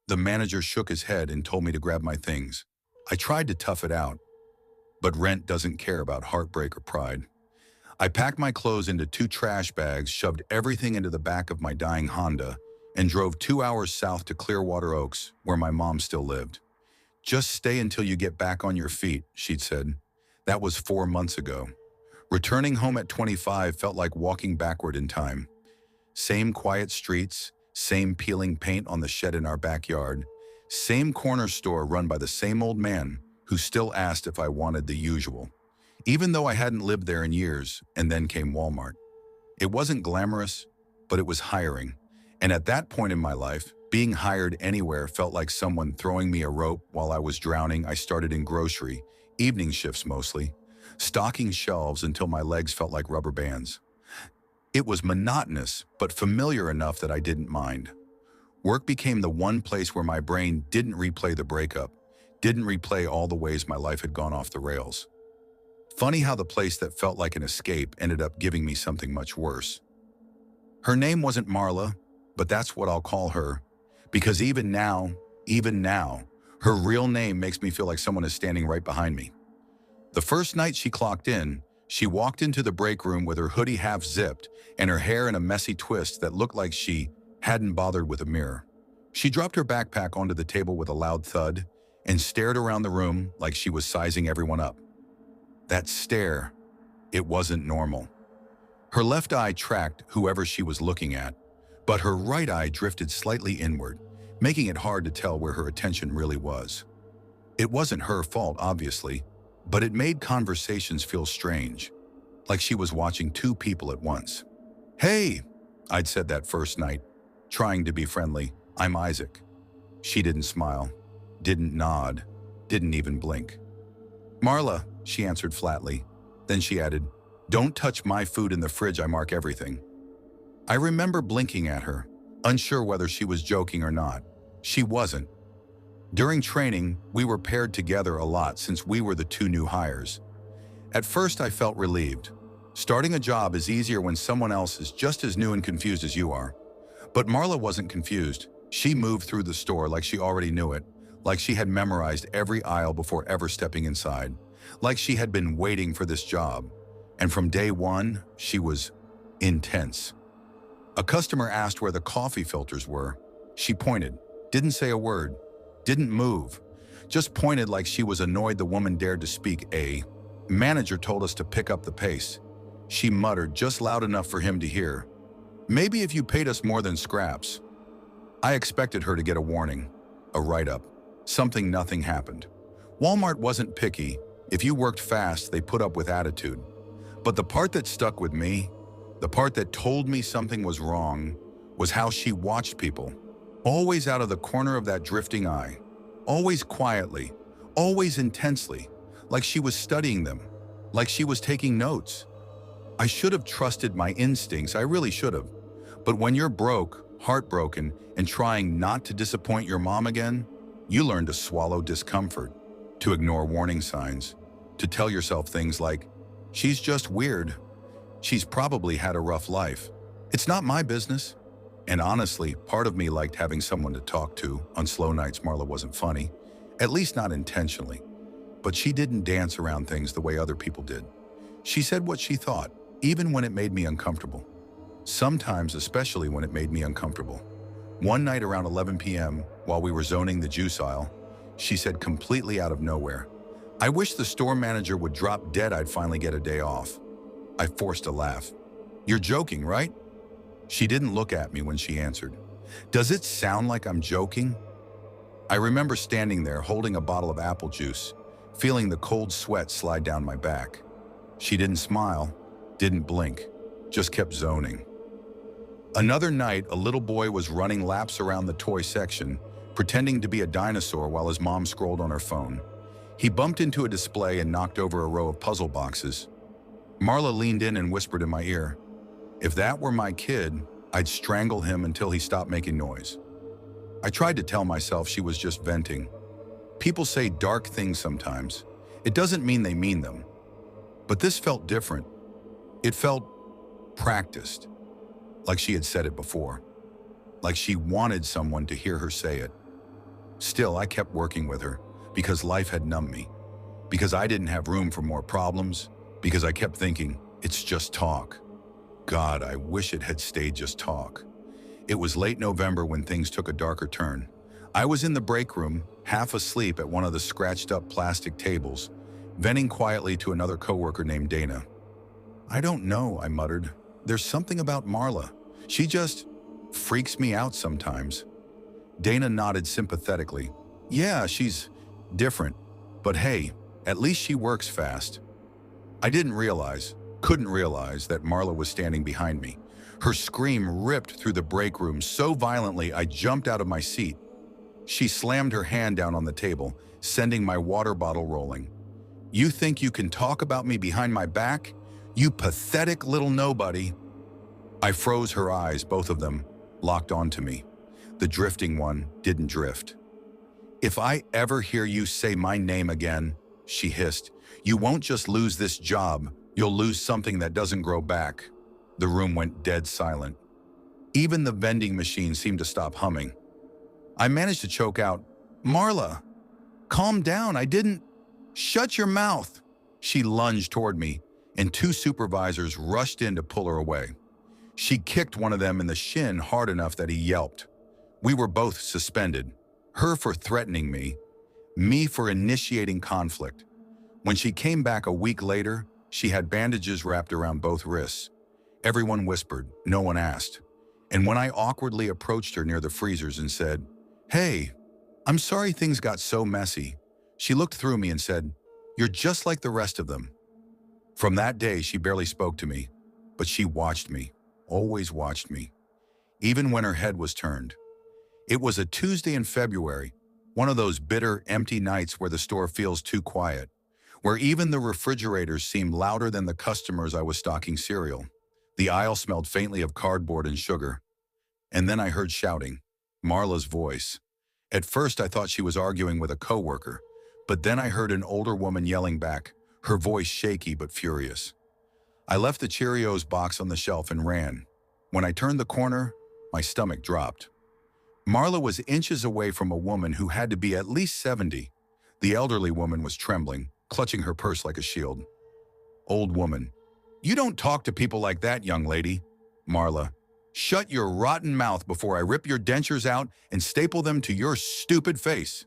the manager shook his head and told me to grab my things. I tried to tough it out, but rent doesn't care about heartbreak or pride. I packed my clothes into 2 trash bags, shoved everything into the back of my dying Honda, and drove 2 hours south to Clearwater Oaks, where my mom still lived. "Just stay until you get back on your feet," she'd said. That was 4 months ago. Returning home at 25 felt like walking backward in time. Same quiet streets, same peeling paint on the shed in our backyard, same corner store run by the same old man who still asked if I wanted the usual, even though I hadn't lived there in years. And then came Walmart. It wasn't glamorous, but it was hiring. And at that point in my life, being hired anywhere felt like someone throwing me a rope while I was drowning. I started in grocery, evening shifts mostly, stocking shelves until my legs felt like rubber bands. It was monotonous, but familiar enough that I didn't mind. Work became the one place where my brain didn't replay the breakup, didn't replay all the ways my life had gone off the rails. Funny how the place that felt like an escape ended up giving me something much worse. Her name wasn't Marla, but that's what I'll call her, because even now, her real name makes me feel like someone is standing right behind me. The first night she clocked in, she walked into the break room with her hoodie half zipped and her hair in a messy twist that looked like she hadn't bothered with a mirror. She dropped her backpack onto the table with a loud thud and stared around the room like she was sizing everyone up. That stare, it wasn't normal. Her left eye tracked whoever she was looking at, but her right eye drifted slightly inward, making it hard to tell where her attention really was. It wasn't her fault, obviously, but it made conversations feel strange, like she was watching 2 people at once. "Hey," I'd said that first night, trying to be friendly. "I'm Isaac." She didn't smile, didn't nod, didn't even blink. "Marla," she answered flatly. Then she added, "Don't touch my food in the fridge, I mark everything." I remember blinking at her, unsure whether she was joking or not. She wasn't. During training, we were paired together a lot since we were the 2 new hires. At first, I felt relieved. Starting a job is easier when someone else is just as new and confused as you are. But Marla wasn't confused. She moved through the store like she already knew it, like she had memorized every aisle before ever stepping inside, like she had been waiting for this job. And from day one, she was intense. A customer asked where the coffee filters were. She pointed, didn't say a word, didn't move, just pointed like she was annoyed the woman dared to speak. A manager told us to pick up the pace. She muttered just loud enough for him to hear, "Maybe if you paid us more than scraps." I expected her to get a warning, a write-up, nothing happened. Walmart wasn't picky. If you worked fast, they put up with attitude. But the part that stuck with me, the part that told me something was wrong, was how she watched people. Always out of the corner of that drifting eye, always quietly, always intensely, like she was studying them, like she was taking notes. I should have trusted my instincts, I really should have. But when you're broke, heartbroken, and trying not to disappoint your mom again, you learn to swallow discomfort, to ignore warning signs, to tell yourself things like, "She's just weird. She's probably had a rough life. It's not my business." And honestly, part of me liked having someone to talk to. On slow nights, Marla wasn't funny, at least not intentionally. But she didn't dance around things the way other people did. She said what she thought, even when it made me uncomfortable. sometimes especially when it made me uncomfortable. One night around 11 p.m., while we were zoning the juice aisle, she said completely out of nowhere, "I wish the store manager would drop dead. I'd finally get a day off." I forced a laugh. "You're joking, right?" She didn't look at me when she answered. "Does it sound like I'm joking?" I remember standing there holding a bottle of apple juice, feeling the cold sweat slide down my back. She didn't smile, didn't blink, just kept zoning. Another night, a little boy was running laps around the toy section, pretending to be a dinosaur while his mom scrolled on her phone. He bumped into a display and knocked over a row of puzzle boxes. Marla leaned in and whispered in my ear, "If that were my kid, I'd strangle him until he stopped making noise." I tried to tell myself she was just venting. People say dark things sometimes. It doesn't mean they mean them. But this felt different. It felt practiced, like she had said it before, like she wanted someone to hear her say it. Still, I kept working with her because life had numbed me, because I didn't have room for more problems, because I kept thinking, it's just talk. God, I wish it had stayed just talk. It was late November when things took a darker turn. I was in the break room, half asleep at one of the scratched-up plastic tables, venting quietly to another coworker named Dana. "I don't know," I muttered. "There's something about Marla. She just freaks me out sometimes." Dana nodded sympathetically. "Yeah, she's different. But hey, at least she works fast." I couldn't realize that Marla was standing behind me. Her scream ripped through the break room so violently I jumped out of my seat. She slammed her hand down on the table, sending my water bottle rolling. "You think you can talk about me behind my back? You pathetic little nobody." I froze. Her eyes, both of them, locked onto me. The drifting one didn't drift. "If I ever hear you say my name again," she hissed, "you won't just lose this job, you'll lose something that doesn't grow back." The room went dead silent. Even the vending machine seemed to stop humming. I managed to choke out, "Marla, calm down, I didn't—" "Shut your mouth!" She lunged toward me, and two supervisors rushed in to pull her away. She kicked one of them in the shin hard enough that he yelped. We were both suspended, her for threatening me for initiating conflict. When she came back a week later, she had bandages wrapped around both wrists. Everyone whispered, no one asked. And when I awkwardly approached her near the freezers and said, "Hey, I'm sorry things got so messy," she looked through me and said, "You're just like the rest of them." From that day, she barely spoke to me, but she watched me, always watched me, even when her head was turned. It was a Tuesday in February, one of those bitter, empty nights where the store feels too quiet, where even the refrigerators seemed louder than the customers I was stocking cereal. The aisle smelled faintly of cardboard and sugar. And then I heard shouting, Marla's voice. At first, I thought she was arguing with a coworker, but then I heard an older woman yelling back, her voice shaky but furious. I left the Cheerios box on the shelf and ran. When I turned the corner, my stomach dropped. Marla was inches away from a woman who had to be at least 70. The elderly woman was trembling, clutching her purse like a shield. Old woman, "You don't talk to people like that, young lady." Marla, "Shut your rotten mouth before I rip your dentures out and staple them to your stupid face."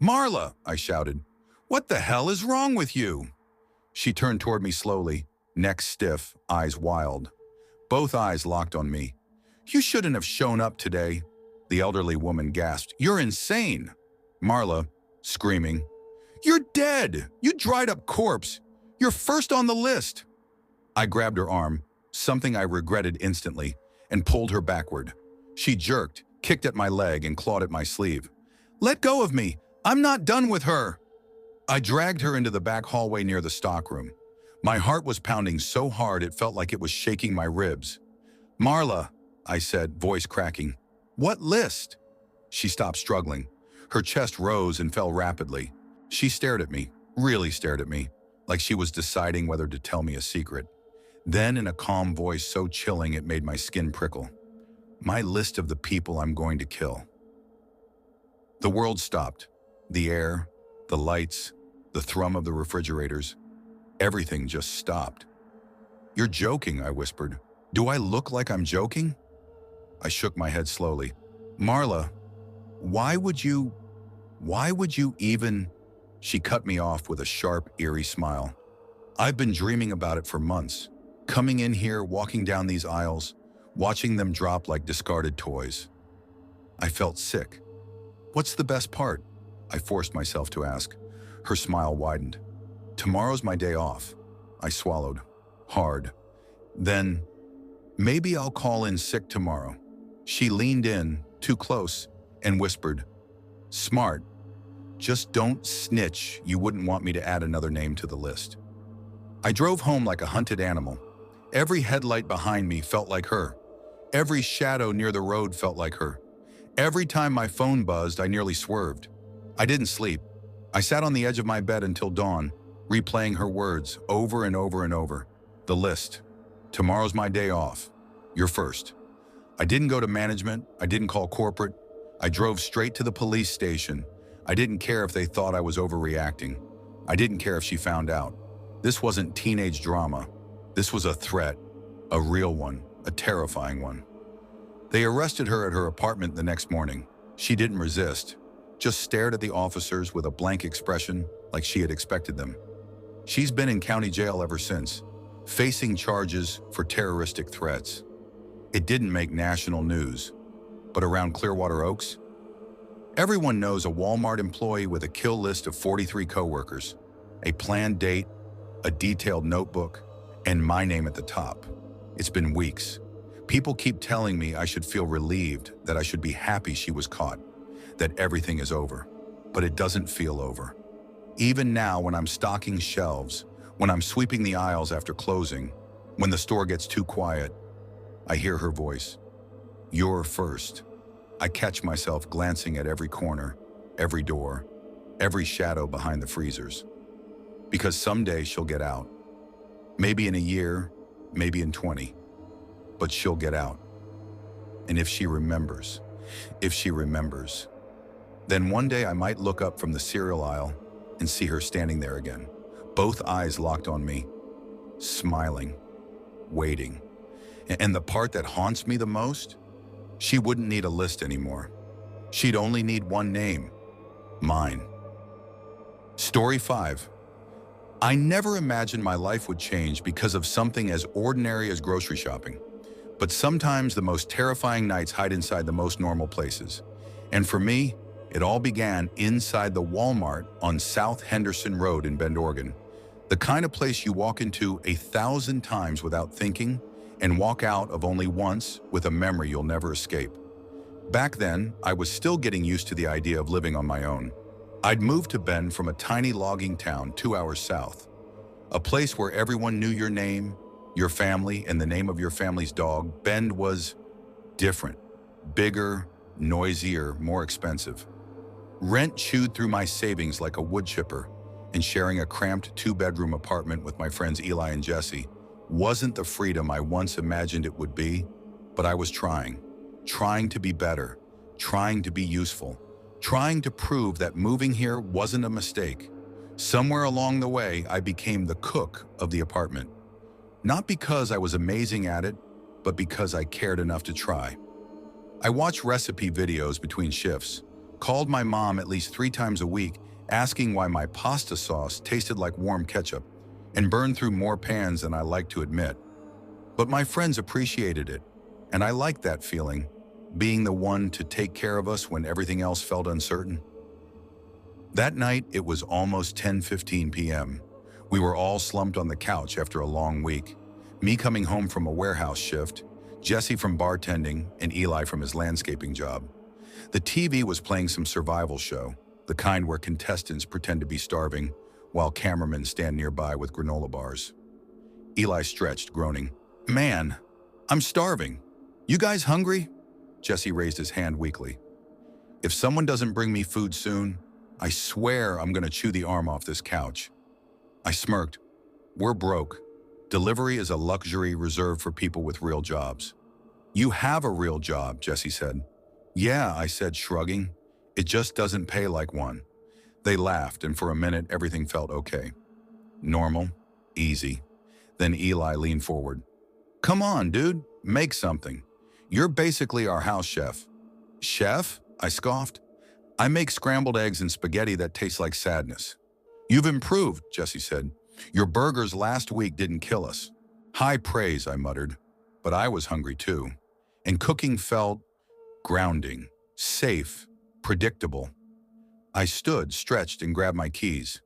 "Marla," I shouted, "what the hell is wrong with you?" She turned toward me slowly, neck stiff, eyes wild. Both eyes locked on me. "You shouldn't have shown up today." The elderly woman gasped, "You're insane." Marla, screaming, "You're dead! You dried up corpse! You're first on the list!" I grabbed her arm, something I regretted instantly, and pulled her backward. She jerked, kicked at my leg, and clawed at my sleeve. "Let go of me! I'm not done with her!" I dragged her into the back hallway near the stockroom. My heart was pounding so hard it felt like it was shaking my ribs. "Marla," I said, voice cracking, "what list?" She stopped struggling. Her chest rose and fell rapidly. She stared at me, really stared at me, like she was deciding whether to tell me a secret. Then, in a calm voice so chilling it made my skin prickle, "My list of the people I'm going to kill." The world stopped. The air, the lights, the thrum of the refrigerators. Everything just stopped. "You're joking," I whispered. Do I look like I'm joking? I shook my head slowly. Marla, why would you even? She cut me off with a sharp, eerie smile. I've been dreaming about it for months. Coming in here, walking down these aisles, watching them drop like discarded toys. I felt sick. What's the best part? I forced myself to ask. Her smile widened. Tomorrow's my day off. I swallowed. Hard. Then, maybe I'll call in sick tomorrow. She leaned in, too close, and whispered, Smart. Just don't snitch. You wouldn't want me to add another name to the list. I drove home like a hunted animal. Every headlight behind me felt like her. Every shadow near the road felt like her. Every time my phone buzzed, I nearly swerved. I didn't sleep. I sat on the edge of my bed until dawn, replaying her words over and over and over. The list. Tomorrow's my day off. You're first. I didn't go to management. I didn't call corporate. I drove straight to the police station. I didn't care if they thought I was overreacting. I didn't care if she found out. This wasn't teenage drama. This was a threat, a real one, a terrifying one. They arrested her at her apartment the next morning. She didn't resist, just stared at the officers with a blank expression like she had expected them. She's been in county jail ever since, facing charges for terroristic threats. It didn't make national news, but around Clearwater Oaks, everyone knows a Walmart employee with a kill list of 43 coworkers, a planned date, a detailed notebook, and my name at the top. It's been weeks. People keep telling me I should feel relieved, that I should be happy she was caught, that everything is over. But it doesn't feel over. Even now, when I'm stocking shelves, when I'm sweeping the aisles after closing, when the store gets too quiet, I hear her voice. You're first. I catch myself glancing at every corner, every door, every shadow behind the freezers. Because someday she'll get out. Maybe in a year, maybe in 20. But she'll get out. And if she remembers, then one day I might look up from the cereal aisle and see her standing there again, both eyes locked on me, smiling, waiting. And the part that haunts me the most, she wouldn't need a list anymore. She'd only need one name, mine. Story 5. I never imagined my life would change because of something as ordinary as grocery shopping. But sometimes the most terrifying nights hide inside the most normal places. And for me, it all began inside the Walmart on South Henderson Road in Bend, Oregon. The kind of place you walk into 1,000 times without thinking and walk out of only once with a memory you'll never escape. Back then, I was still getting used to the idea of living on my own. I'd moved to Bend from a tiny logging town 2 hours south, a place where everyone knew your name, your family, and the name of your family's dog. Bend was different, bigger, noisier, more expensive. Rent chewed through my savings like a wood chipper, and sharing a cramped 2-bedroom apartment with my friends Eli and Jesse wasn't the freedom I once imagined it would be, but I was trying to be better, trying to be useful, trying to prove that moving here wasn't a mistake. Somewhere along the way, I became the cook of the apartment. Not because I was amazing at it, but because I cared enough to try. I watched recipe videos between shifts, called my mom at least 3 times a week, asking why my pasta sauce tasted like warm ketchup and burned through more pans than I liked to admit. But my friends appreciated it, and I liked that feeling, being the one to take care of us when everything else felt uncertain. That night, it was almost 10:15 p.m. We were all slumped on the couch after a long week. Me coming home from a warehouse shift, Jesse from bartending, and Eli from his landscaping job. The TV was playing some survival show, the kind where contestants pretend to be starving, while cameramen stand nearby with granola bars. Eli stretched, groaning. Man, I'm starving. You guys hungry? Jesse raised his hand weakly. If someone doesn't bring me food soon, I swear I'm gonna chew the arm off this couch. I smirked. We're broke. Delivery is a luxury reserved for people with real jobs. You have a real job, Jesse said. Yeah, I said, shrugging. It just doesn't pay like one. They laughed, and for a minute, everything felt okay. Normal, easy. Then Eli leaned forward. Come on, dude, make something. You're basically our house chef. Chef? I scoffed. I make scrambled eggs and spaghetti that taste like sadness. You've improved, Jesse said. Your burgers last week didn't kill us. High praise, I muttered. But I was hungry too. And cooking felt grounding, safe, predictable. I stood, stretched, and grabbed my keys.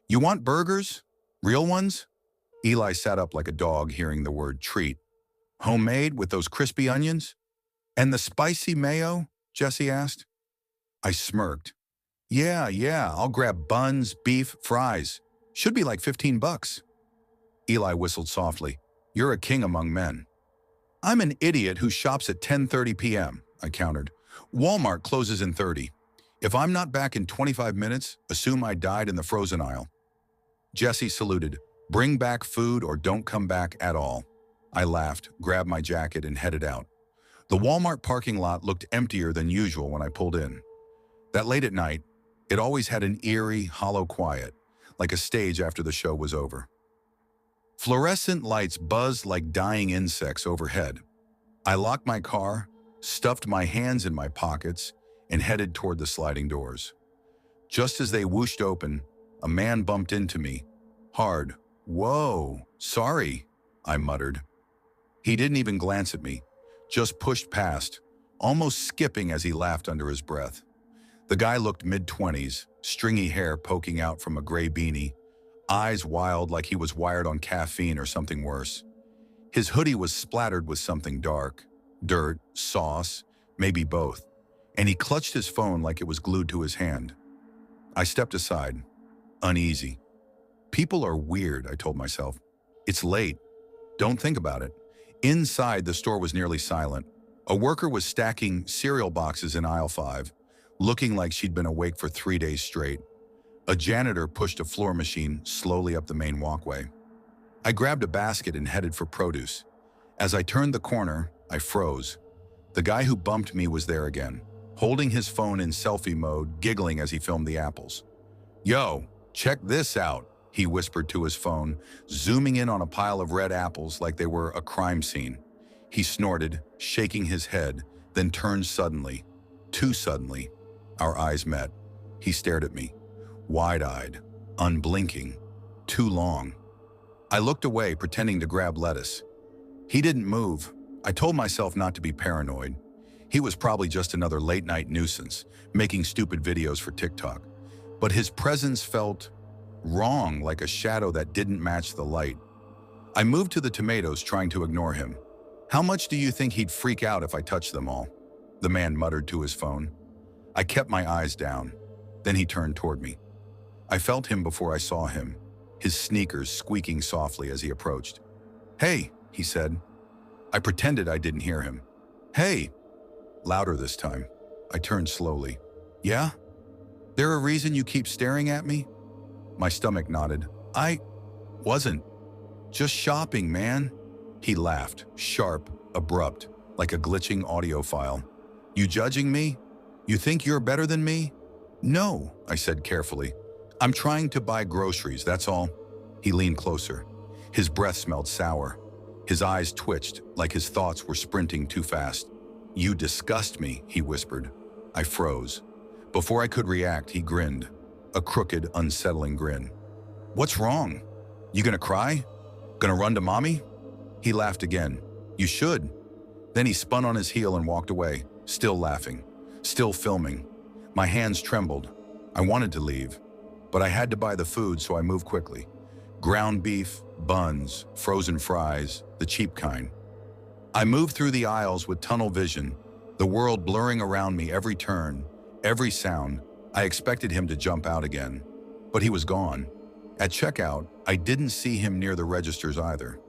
You want burgers? Real ones? Eli sat up like a dog hearing the word treat. Homemade with those crispy onions? And the spicy mayo? Jesse asked. I smirked. Yeah, I'll grab buns, beef, fries. Should be like $15. Eli whistled softly. You're a king among men. I'm an idiot who shops at 10:30 p.m., I countered. Walmart closes in 30. If I'm not back in 25 minutes, assume I died in the frozen aisle. Jesse saluted. Bring back food or don't come back at all. I laughed, grabbed my jacket, and headed out. The Walmart parking lot looked emptier than usual when I pulled in. That late at night, it always had an eerie, hollow quiet, like a stage after the show was over. Fluorescent lights buzzed like dying insects overhead. I locked my car, stuffed my hands in my pockets, and headed toward the sliding doors. Just as they whooshed open, a man bumped into me. Hard. Whoa, sorry, I muttered. He didn't even glance at me, just pushed past, almost skipping as he laughed under his breath. The guy looked mid-20s, stringy hair poking out from a gray beanie, eyes wild like he was wired on caffeine or something worse. His hoodie was splattered with something dark, dirt, sauce, maybe both, and he clutched his phone like it was glued to his hand. I stepped aside, uneasy. People are weird, I told myself. It's late. Don't think about it. Inside, the store was nearly silent. A worker was stacking cereal boxes in aisle 5, looking like she'd been awake for 3 days straight. A janitor pushed a floor machine slowly up the main walkway. I grabbed a basket and headed for produce. As I turned the corner, I froze. The guy who bumped me was there again, holding his phone in selfie mode, giggling as he filmed the apples. Yo, check this out, he whispered to his phone, zooming in on a pile of red apples like they were a crime scene. He snorted, shaking his head, then turned suddenly. Too suddenly. Our eyes met. He stared at me, wide-eyed, unblinking, too long. I looked away, pretending to grab lettuce. He didn't move. I told myself not to be paranoid. He was probably just another late-night nuisance, making stupid videos for TikTok. But his presence felt wrong, like a shadow that didn't match the light. I moved to the tomatoes, trying to ignore him. How much do you think he'd freak out if I touched them all? The man muttered to his phone. I kept my eyes down. Then he turned toward me. I felt him before I saw him, his sneakers squeaking softly as he approached. Hey, he said. I pretended I didn't hear him. Hey, louder this time. I turned slowly. Yeah? There a reason you keep staring at me? My stomach nodded. I wasn't. Just shopping, man. He laughed, sharp, abrupt, like a glitching audio file. You judging me? You think you're better than me? No, I said carefully. I'm trying to buy groceries, that's all. He leaned closer. His breath smelled sour. His eyes twitched, like his thoughts were sprinting too fast. You disgust me, he whispered. I froze. Before I could react, he grinned. A crooked, unsettling grin. What's wrong? You gonna cry? Gonna run to mommy? He laughed again. You should. Then he spun on his heel and walked away, still laughing, still filming. My hands trembled. I wanted to leave, but I had to buy the food, so I moved quickly. Ground beef, buns, frozen fries, the cheap kind. I moved through the aisles with tunnel vision, the world blurring around me every turn, every sound. I expected him to jump out again, but he was gone. At checkout, I didn't see him near the registers either.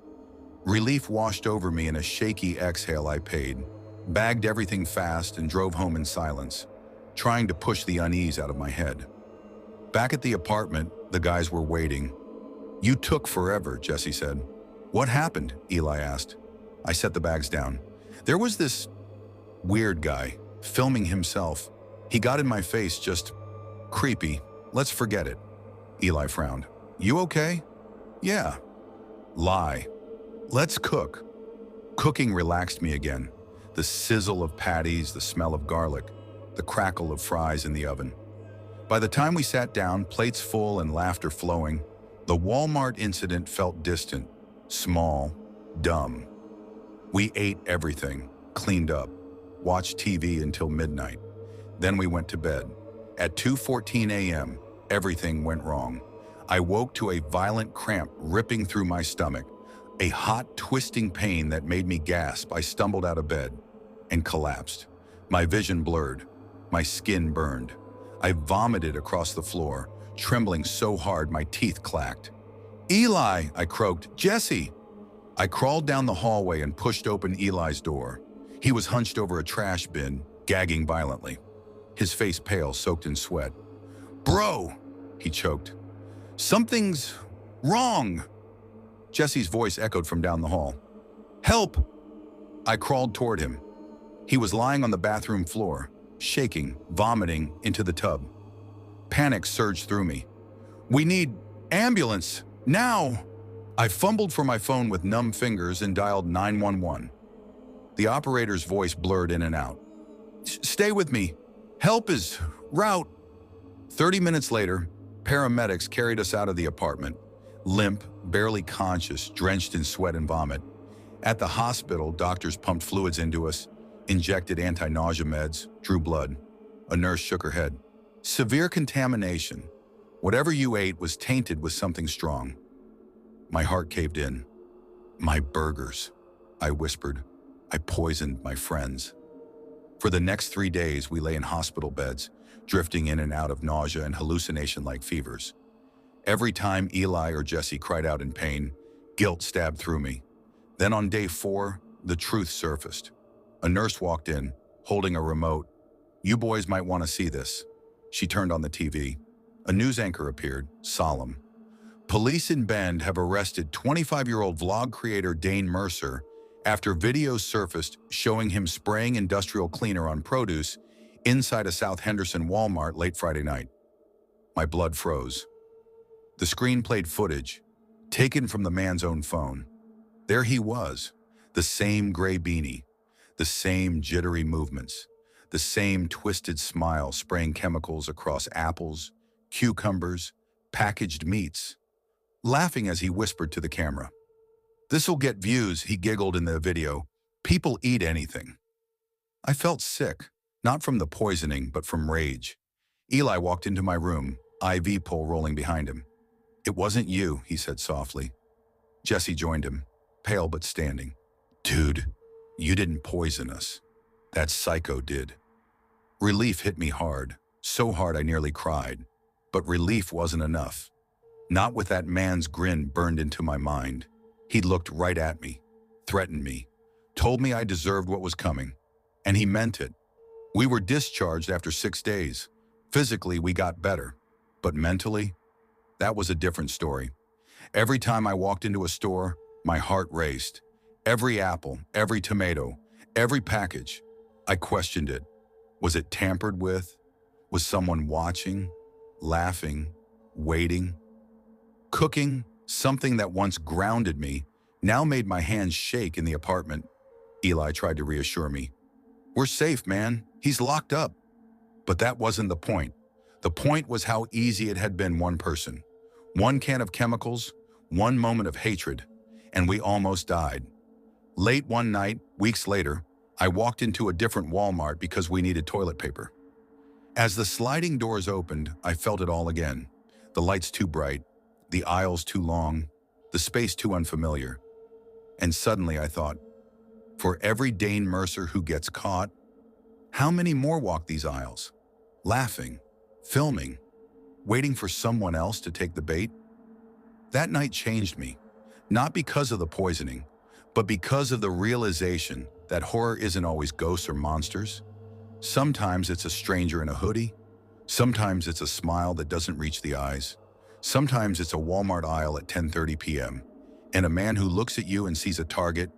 Relief washed over me in a shaky exhale. I paid, bagged everything fast, and drove home in silence, trying to push the unease out of my head. Back at the apartment, the guys were waiting. You took forever, Jesse said. What happened? Eli asked. I set the bags down. There was this weird guy, filming himself. He got in my face, just creepy. Let's forget it. Eli frowned. You okay? Yeah. Lie. Let's cook. Cooking relaxed me again. The sizzle of patties, the smell of garlic, the crackle of fries in the oven. By the time we sat down, plates full and laughter flowing, the Walmart incident felt distant, small, dumb. We ate everything, cleaned up, watched TV until midnight. Then we went to bed. At 2:14 a.m., everything went wrong. I woke to a violent cramp ripping through my stomach, a hot, twisting pain that made me gasp. I stumbled out of bed and collapsed. My vision blurred, my skin burned. I vomited across the floor, trembling so hard my teeth clacked. "Eli!" I croaked. "Jesse!" I crawled down the hallway and pushed open Eli's door. He was hunched over a trash bin, gagging violently, his face pale, soaked in sweat. "Bro!" he choked. "Something's wrong!" Jesse's voice echoed from down the hall. "Help!" I crawled toward him. He was lying on the bathroom floor, shaking, vomiting into the tub. Panic surged through me. "We need ambulance, now!" I fumbled for my phone with numb fingers and dialed 911. The operator's voice blurred in and out. "Stay with me. Help is route." 30 minutes later, paramedics carried us out of the apartment, limp, barely conscious, drenched in sweat and vomit. At the hospital, doctors pumped fluids into us, injected anti-nausea meds, drew blood. A nurse shook her head. "Severe contamination. Whatever you ate was tainted with something strong." My heart caved in. "My burgers," I whispered. "I poisoned my friends." For the next 3 days, we lay in hospital beds, drifting in and out of nausea and hallucination-like fevers. Every time Eli or Jesse cried out in pain, guilt stabbed through me. Then on day 4, the truth surfaced. A nurse walked in, holding a remote. "You boys might want to see this." She turned on the TV. A news anchor appeared, solemn. "Police in Bend have arrested 25-year-old vlog creator Dane Mercer after videos surfaced showing him spraying industrial cleaner on produce inside a South Henderson Walmart late Friday night." My blood froze. The screen played footage, taken from the man's own phone. There he was, the same gray beanie, the same jittery movements, the same twisted smile spraying chemicals across apples, cucumbers, packaged meats, laughing as he whispered to the camera. "This'll get views," he giggled in the video. "People eat anything." I felt sick, not from the poisoning, but from rage. Eli walked into my room, IV pole rolling behind him. "It wasn't you," he said softly. Jesse joined him, pale but standing. "Dude, you didn't poison us. That psycho did." Relief hit me hard, so hard I nearly cried. But relief wasn't enough. Not with that man's grin burned into my mind. He looked right at me, threatened me, told me I deserved what was coming. And he meant it. We were discharged after 6 days. Physically, we got better. But mentally, that was a different story. Every time I walked into a store, my heart raced. Every apple, every tomato, every package. I questioned it. Was it tampered with? Was someone watching, laughing, waiting? Cooking, something that once grounded me, now made my hands shake in the apartment. Eli tried to reassure me. "We're safe, man. He's locked up." But that wasn't the point. The point was how easy it had been one person. One can of chemicals, one moment of hatred, and we almost died. Late one night, weeks later, I walked into a different Walmart because we needed toilet paper. As the sliding doors opened, I felt it all again. The lights too bright, the aisles too long, the space too unfamiliar. And suddenly I thought, for every Dane Mercer who gets caught, how many more walk these aisles, laughing, filming, waiting for someone else to take the bait? That night changed me, not because of the poisoning, but because of the realization that horror isn't always ghosts or monsters. Sometimes it's a stranger in a hoodie. Sometimes it's a smile that doesn't reach the eyes. Sometimes it's a Walmart aisle at 10:30 p.m. and a man who looks at you and sees a target,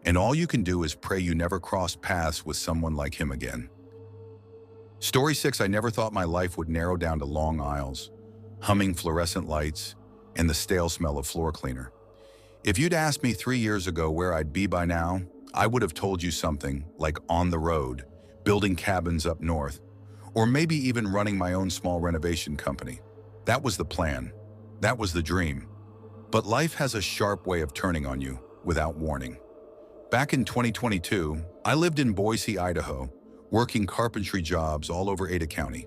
and all you can do is pray you never cross paths with someone like him again. Story 6, I never thought my life would narrow down to long aisles, humming fluorescent lights, and the stale smell of floor cleaner. If you'd asked me 3 years ago where I'd be by now, I would have told you something like on the road, building cabins up north, or maybe even running my own small renovation company. That was the plan. That was the dream. But life has a sharp way of turning on you without warning. Back in 2022, I lived in Boise, Idaho, working carpentry jobs all over Ada County.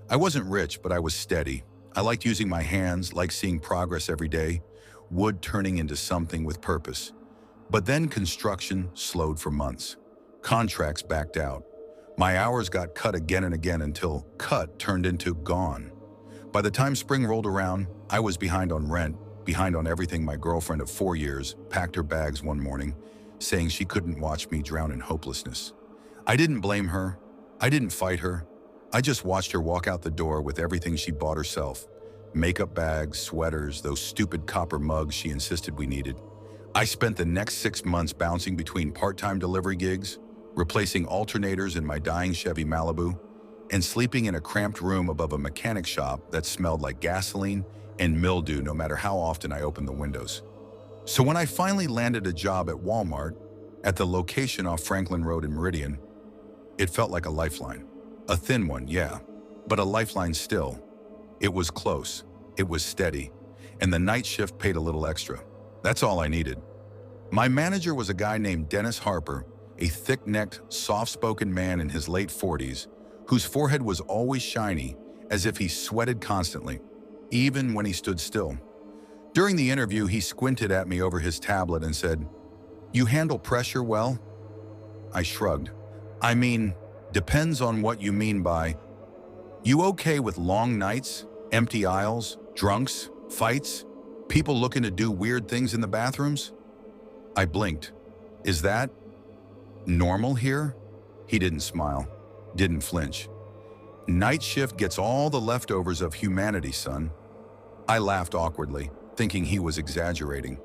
I wasn't rich, but I was steady. I liked using my hands, liked seeing progress every day, wood turning into something with purpose. But then construction slowed for months. Contracts backed out. My hours got cut again and again until cut turned into gone. By the time spring rolled around, I was behind on rent, behind on everything. My girlfriend of 4 years packed her bags one morning, saying she couldn't watch me drown in hopelessness. I didn't blame her. I didn't fight her. I just watched her walk out the door with everything she bought herself. Makeup bags, sweaters, those stupid copper mugs she insisted we needed. I spent the next 6 months bouncing between part-time delivery gigs, replacing alternators in my dying Chevy Malibu, and sleeping in a cramped room above a mechanic shop that smelled like gasoline and mildew no matter how often I opened the windows. So when I finally landed a job at Walmart, at the location off Franklin Road in Meridian, it felt like a lifeline. A thin one, yeah, but a lifeline still. It was close, it was steady, and the night shift paid a little extra. That's all I needed. My manager was a guy named Dennis Harper, a thick-necked, soft-spoken man in his late 40s, whose forehead was always shiny, as if he sweated constantly, even when he stood still. During the interview, he squinted at me over his tablet and said, "You handle pressure well?" I shrugged. "I mean, depends on what you mean by, you okay with long nights, empty aisles, drunks, fights, people looking to do weird things in the bathrooms?" I blinked. "Is that normal here?" He didn't smile, didn't flinch. "Night shift gets all the leftovers of humanity, son." I laughed awkwardly, thinking he was exaggerating.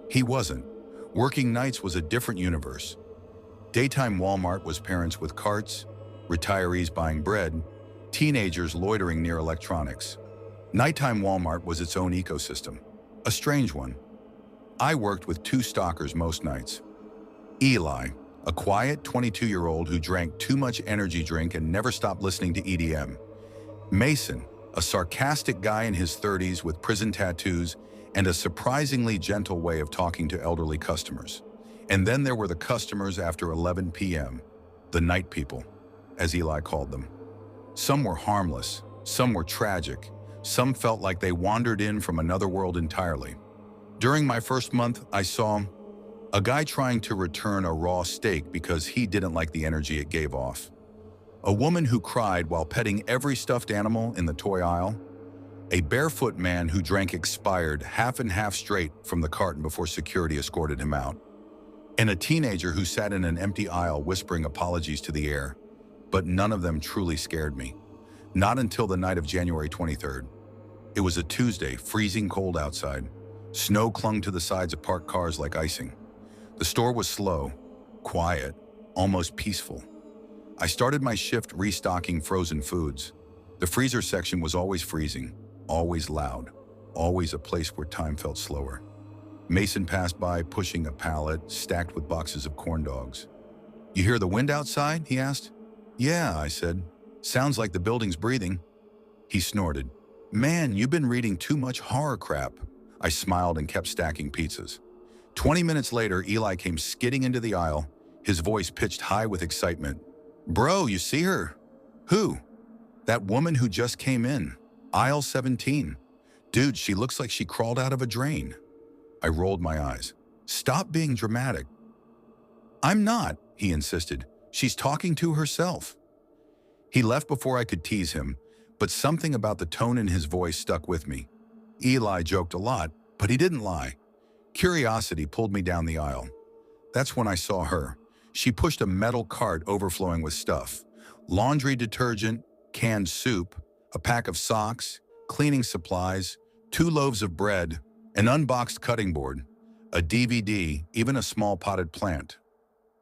He wasn't. Working nights was a different universe. Daytime Walmart was parents with carts, retirees buying bread, teenagers loitering near electronics. Nighttime Walmart was its own ecosystem, a strange one. I worked with two stalkers most nights. Eli, a quiet 22-year-old who drank too much energy drink and never stopped listening to EDM. Mason, a sarcastic guy in his 30s with prison tattoos and a surprisingly gentle way of talking to elderly customers. And then there were the customers after 11 p.m., the night people, as Eli called them. Some were harmless, some were tragic, some felt like they wandered in from another world entirely. During my first month, I saw a guy trying to return a raw steak because he didn't like the energy it gave off. A woman who cried while petting every stuffed animal in the toy aisle. A barefoot man who drank expired half and half straight from the carton before security escorted him out. And a teenager who sat in an empty aisle whispering apologies to the air. But none of them truly scared me. Not until the night of January 23rd. It was a Tuesday, freezing cold outside. Snow clung to the sides of parked cars like icing. The store was slow, quiet, almost peaceful. I started my shift restocking frozen foods. The freezer section was always freezing, always loud, always a place where time felt slower. Mason passed by, pushing a pallet stacked with boxes of corn dogs. "You hear the wind outside?" he asked. "Yeah," I said. "Sounds like the building's breathing." He snorted. "Man, you've been reading too much horror crap." I smiled and kept stacking pizzas. 20 minutes later, Eli came skidding into the aisle, his voice pitched high with excitement. "Bro, you see her?" "Who?" "That woman who just came in. Aisle 17. Dude, she looks like she crawled out of a drain." I rolled my eyes. "Stop being dramatic." "I'm not," he insisted. "She's talking to herself." He left before I could tease him, but something about the tone in his voice stuck with me. Eli joked a lot, but he didn't lie. Curiosity pulled me down the aisle. That's when I saw her. She pushed a metal cart overflowing with stuff. Laundry detergent, canned soup, a pack of socks, cleaning supplies, 2 loaves of bread, an unboxed cutting board, a DVD, even a small potted plant.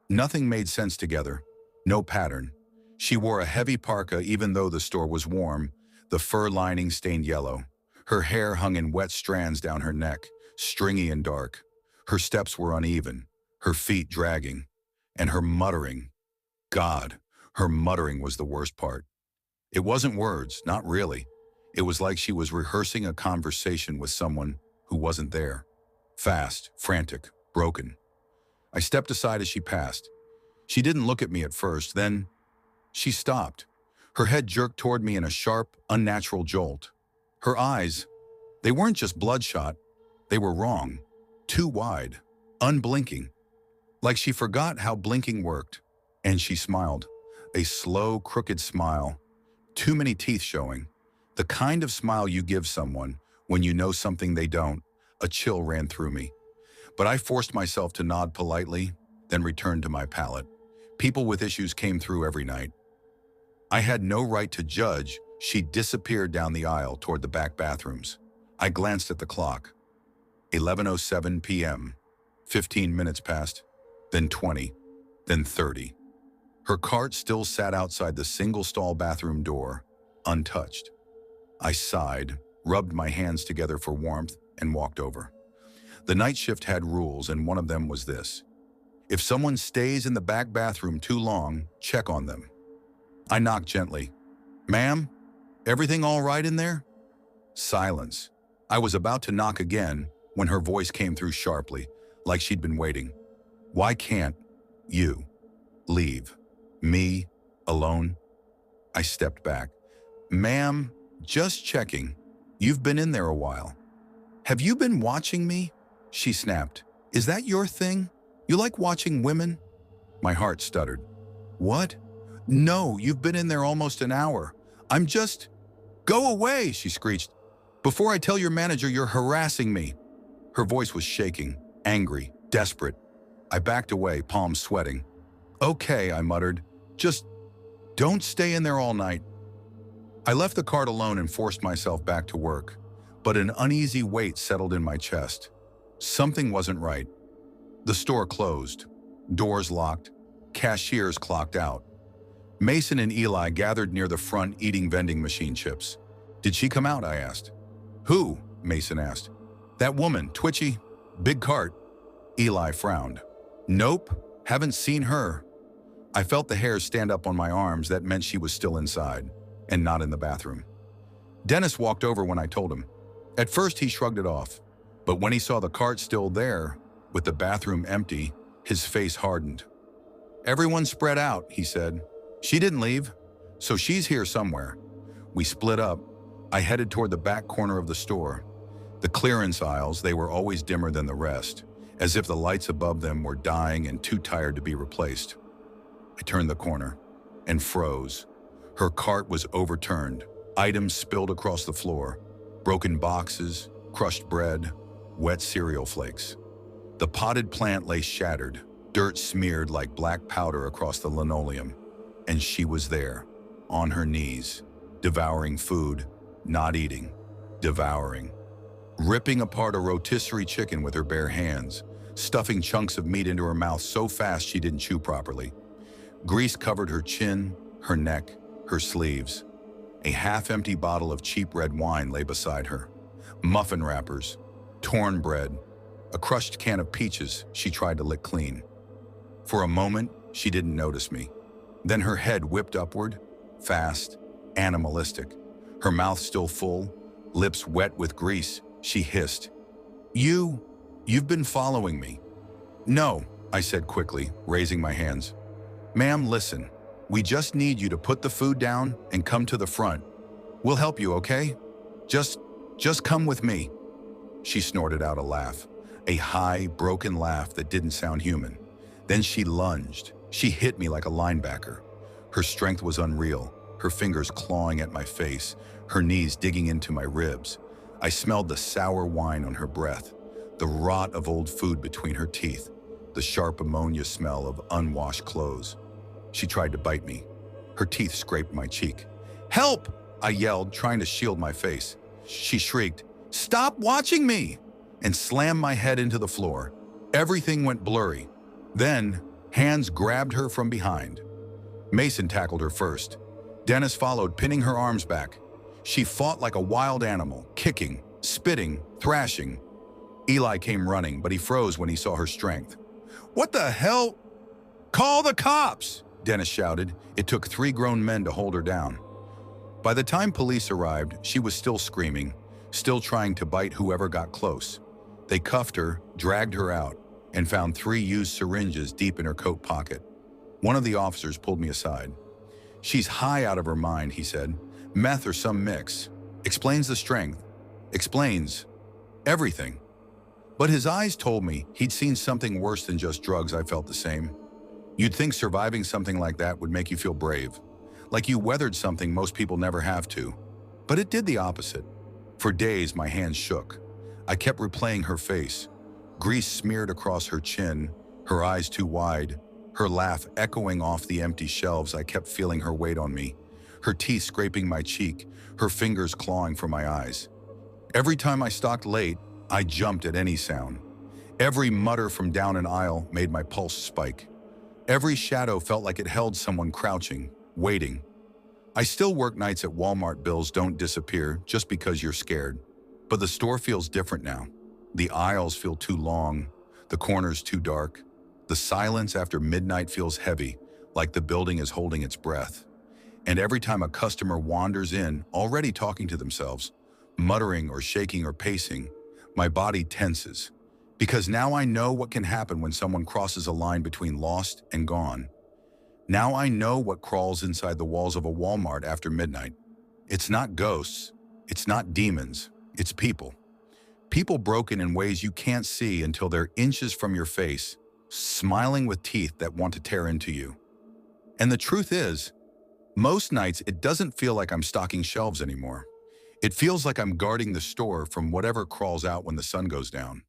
Nothing made sense together. No pattern. She wore a heavy parka even though the store was warm, the fur lining stained yellow. Her hair hung in wet strands down her neck, stringy and dark. Her steps were uneven, her feet dragging. And her muttering, God, her muttering was the worst part. It wasn't words, not really. It was like she was rehearsing a conversation with someone who wasn't there. Fast, frantic, broken. I stepped aside as she passed. She didn't look at me at first, then she stopped. Her head jerked toward me in a sharp, unnatural jolt. Her eyes, they weren't just bloodshot, they were wrong. Too wide, unblinking. Like she forgot how blinking worked. And she smiled. A slow, crooked smile. Too many teeth showing. The kind of smile you give someone when you know something they don't. A chill ran through me. But I forced myself to nod politely, then returned to my pallet. People with issues came through every night. I had no right to judge. She disappeared down the aisle toward the back bathrooms. I glanced at the clock. 11:07 p.m. 15 minutes passed, then 20, then 30. Her cart still sat outside the single-stall bathroom door, untouched. I sighed, rubbed my hands together for warmth, and walked over. The night shift had rules, and one of them was this. If someone stays in the back bathroom too long, check on them. I knocked gently. Ma'am, everything all right in there? Silence. I was about to knock again when her voice came through sharply, like she'd been waiting. Why can't you leave me alone? I stepped back. Ma'am, just checking. You've been in there a while. Have you been watching me? She snapped. Is that your thing? You like watching women? My heart stuttered. What? No, you've been in there almost an hour. I'm just... Go away, she screeched. Before I tell your manager you're harassing me. Her voice was shaking, angry, desperate. I backed away, palms sweating. Okay, I muttered. Just don't stay in there all night. I left the cart alone and forced myself back to work, but an uneasy weight settled in my chest. Something wasn't right. The store closed, doors locked, cashiers clocked out. Mason and Eli gathered near the front eating vending machine chips. Did she come out? I asked. Who? Mason asked. That woman, twitchy, big cart. Eli frowned. Nope, haven't seen her. I felt the hairs stand up on my arms. That meant she was still inside and not in the bathroom. Dennis walked over when I told him. At first he shrugged it off, but when he saw the cart still there, with the bathroom empty, his face hardened. Everyone spread out, he said. She didn't leave, so she's here somewhere. We split up. I headed toward the back corner of the store. The clearance aisles, they were always dimmer than the rest, as if the lights above them were dying and too tired to be replaced. I turned the corner and froze. Her cart was overturned, items spilled across the floor, broken boxes, crushed bread, wet cereal flakes. The potted plant lay shattered, dirt smeared like black powder across the linoleum, and she was there, on her knees, devouring food, not eating, devouring. Ripping apart a rotisserie chicken with her bare hands, stuffing chunks of meat into her mouth so fast she didn't chew properly. Grease covered her chin, her neck, her sleeves. A half-empty bottle of cheap red wine lay beside her. Muffin wrappers, torn bread, a crushed can of peaches she tried to lick clean. For a moment, she didn't notice me. Then her head whipped upward, fast, animalistic. Her mouth still full, lips wet with grease, she hissed. You've been following me. No, I said quickly, raising my hands. Ma'am, listen. We just need you to put the food down and come to the front. We'll help you, okay? Just come with me. She snorted out a laugh, a high, broken laugh that didn't sound human. Then she lunged. She hit me like a linebacker. Her strength was unreal, her fingers clawing at my face, her knees digging into my ribs. I smelled the sour wine on her breath, the rot of old food between her teeth, the sharp ammonia smell of unwashed clothes. She tried to bite me. Her teeth scraped my cheek. Help! I yelled, trying to shield my face. She shrieked, Stop watching me! And slammed my head into the floor. Everything went blurry. Then, hands grabbed her from behind. Mason tackled her first. Dennis followed, pinning her arms back. She fought like a wild animal, kicking, spitting, thrashing. Eli came running, but he froze when he saw her strength. What the hell? "Call the cops!" Dennis shouted. It took 3 grown men to hold her down. By the time police arrived, she was still screaming, still trying to bite whoever got close. They cuffed her, dragged her out, and found 3 used syringes deep in her coat pocket. One of the officers pulled me aside. "She's high out of her mind," he said. "Meth or some mix. Explains the strength. Explains everything." But his eyes told me he'd seen something worse than just drugs. I felt the same. You'd think surviving something like that would make you feel brave, like you weathered something most people never have to. But it did the opposite. For days, my hands shook. I kept replaying her face, grease smeared across her chin, her eyes too wide, her laugh echoing off the empty shelves. I kept feeling her weight on me, her teeth scraping my cheek, her fingers clawing for my eyes. Every time I stalked late, I jumped at any sound. Every mutter from down an aisle made my pulse spike. Every shadow felt like it held someone crouching, waiting. I still work nights at Walmart. Bills don't disappear just because you're scared. But the store feels different now. The aisles feel too long, the corners too dark. The silence after midnight feels heavy, like the building is holding its breath. And every time a customer wanders in, already talking to themselves, muttering or shaking or pacing, my body tenses. Because now I know what can happen when someone crosses a line between lost and gone. Now I know what crawls inside the walls of a Walmart after midnight. It's not ghosts, it's not demons, it's people. People broken in ways you can't see until they're inches from your face, smiling with teeth that want to tear into you. And the truth is, most nights it doesn't feel like I'm stocking shelves anymore. It feels like I'm guarding the store from whatever crawls out when the sun goes down.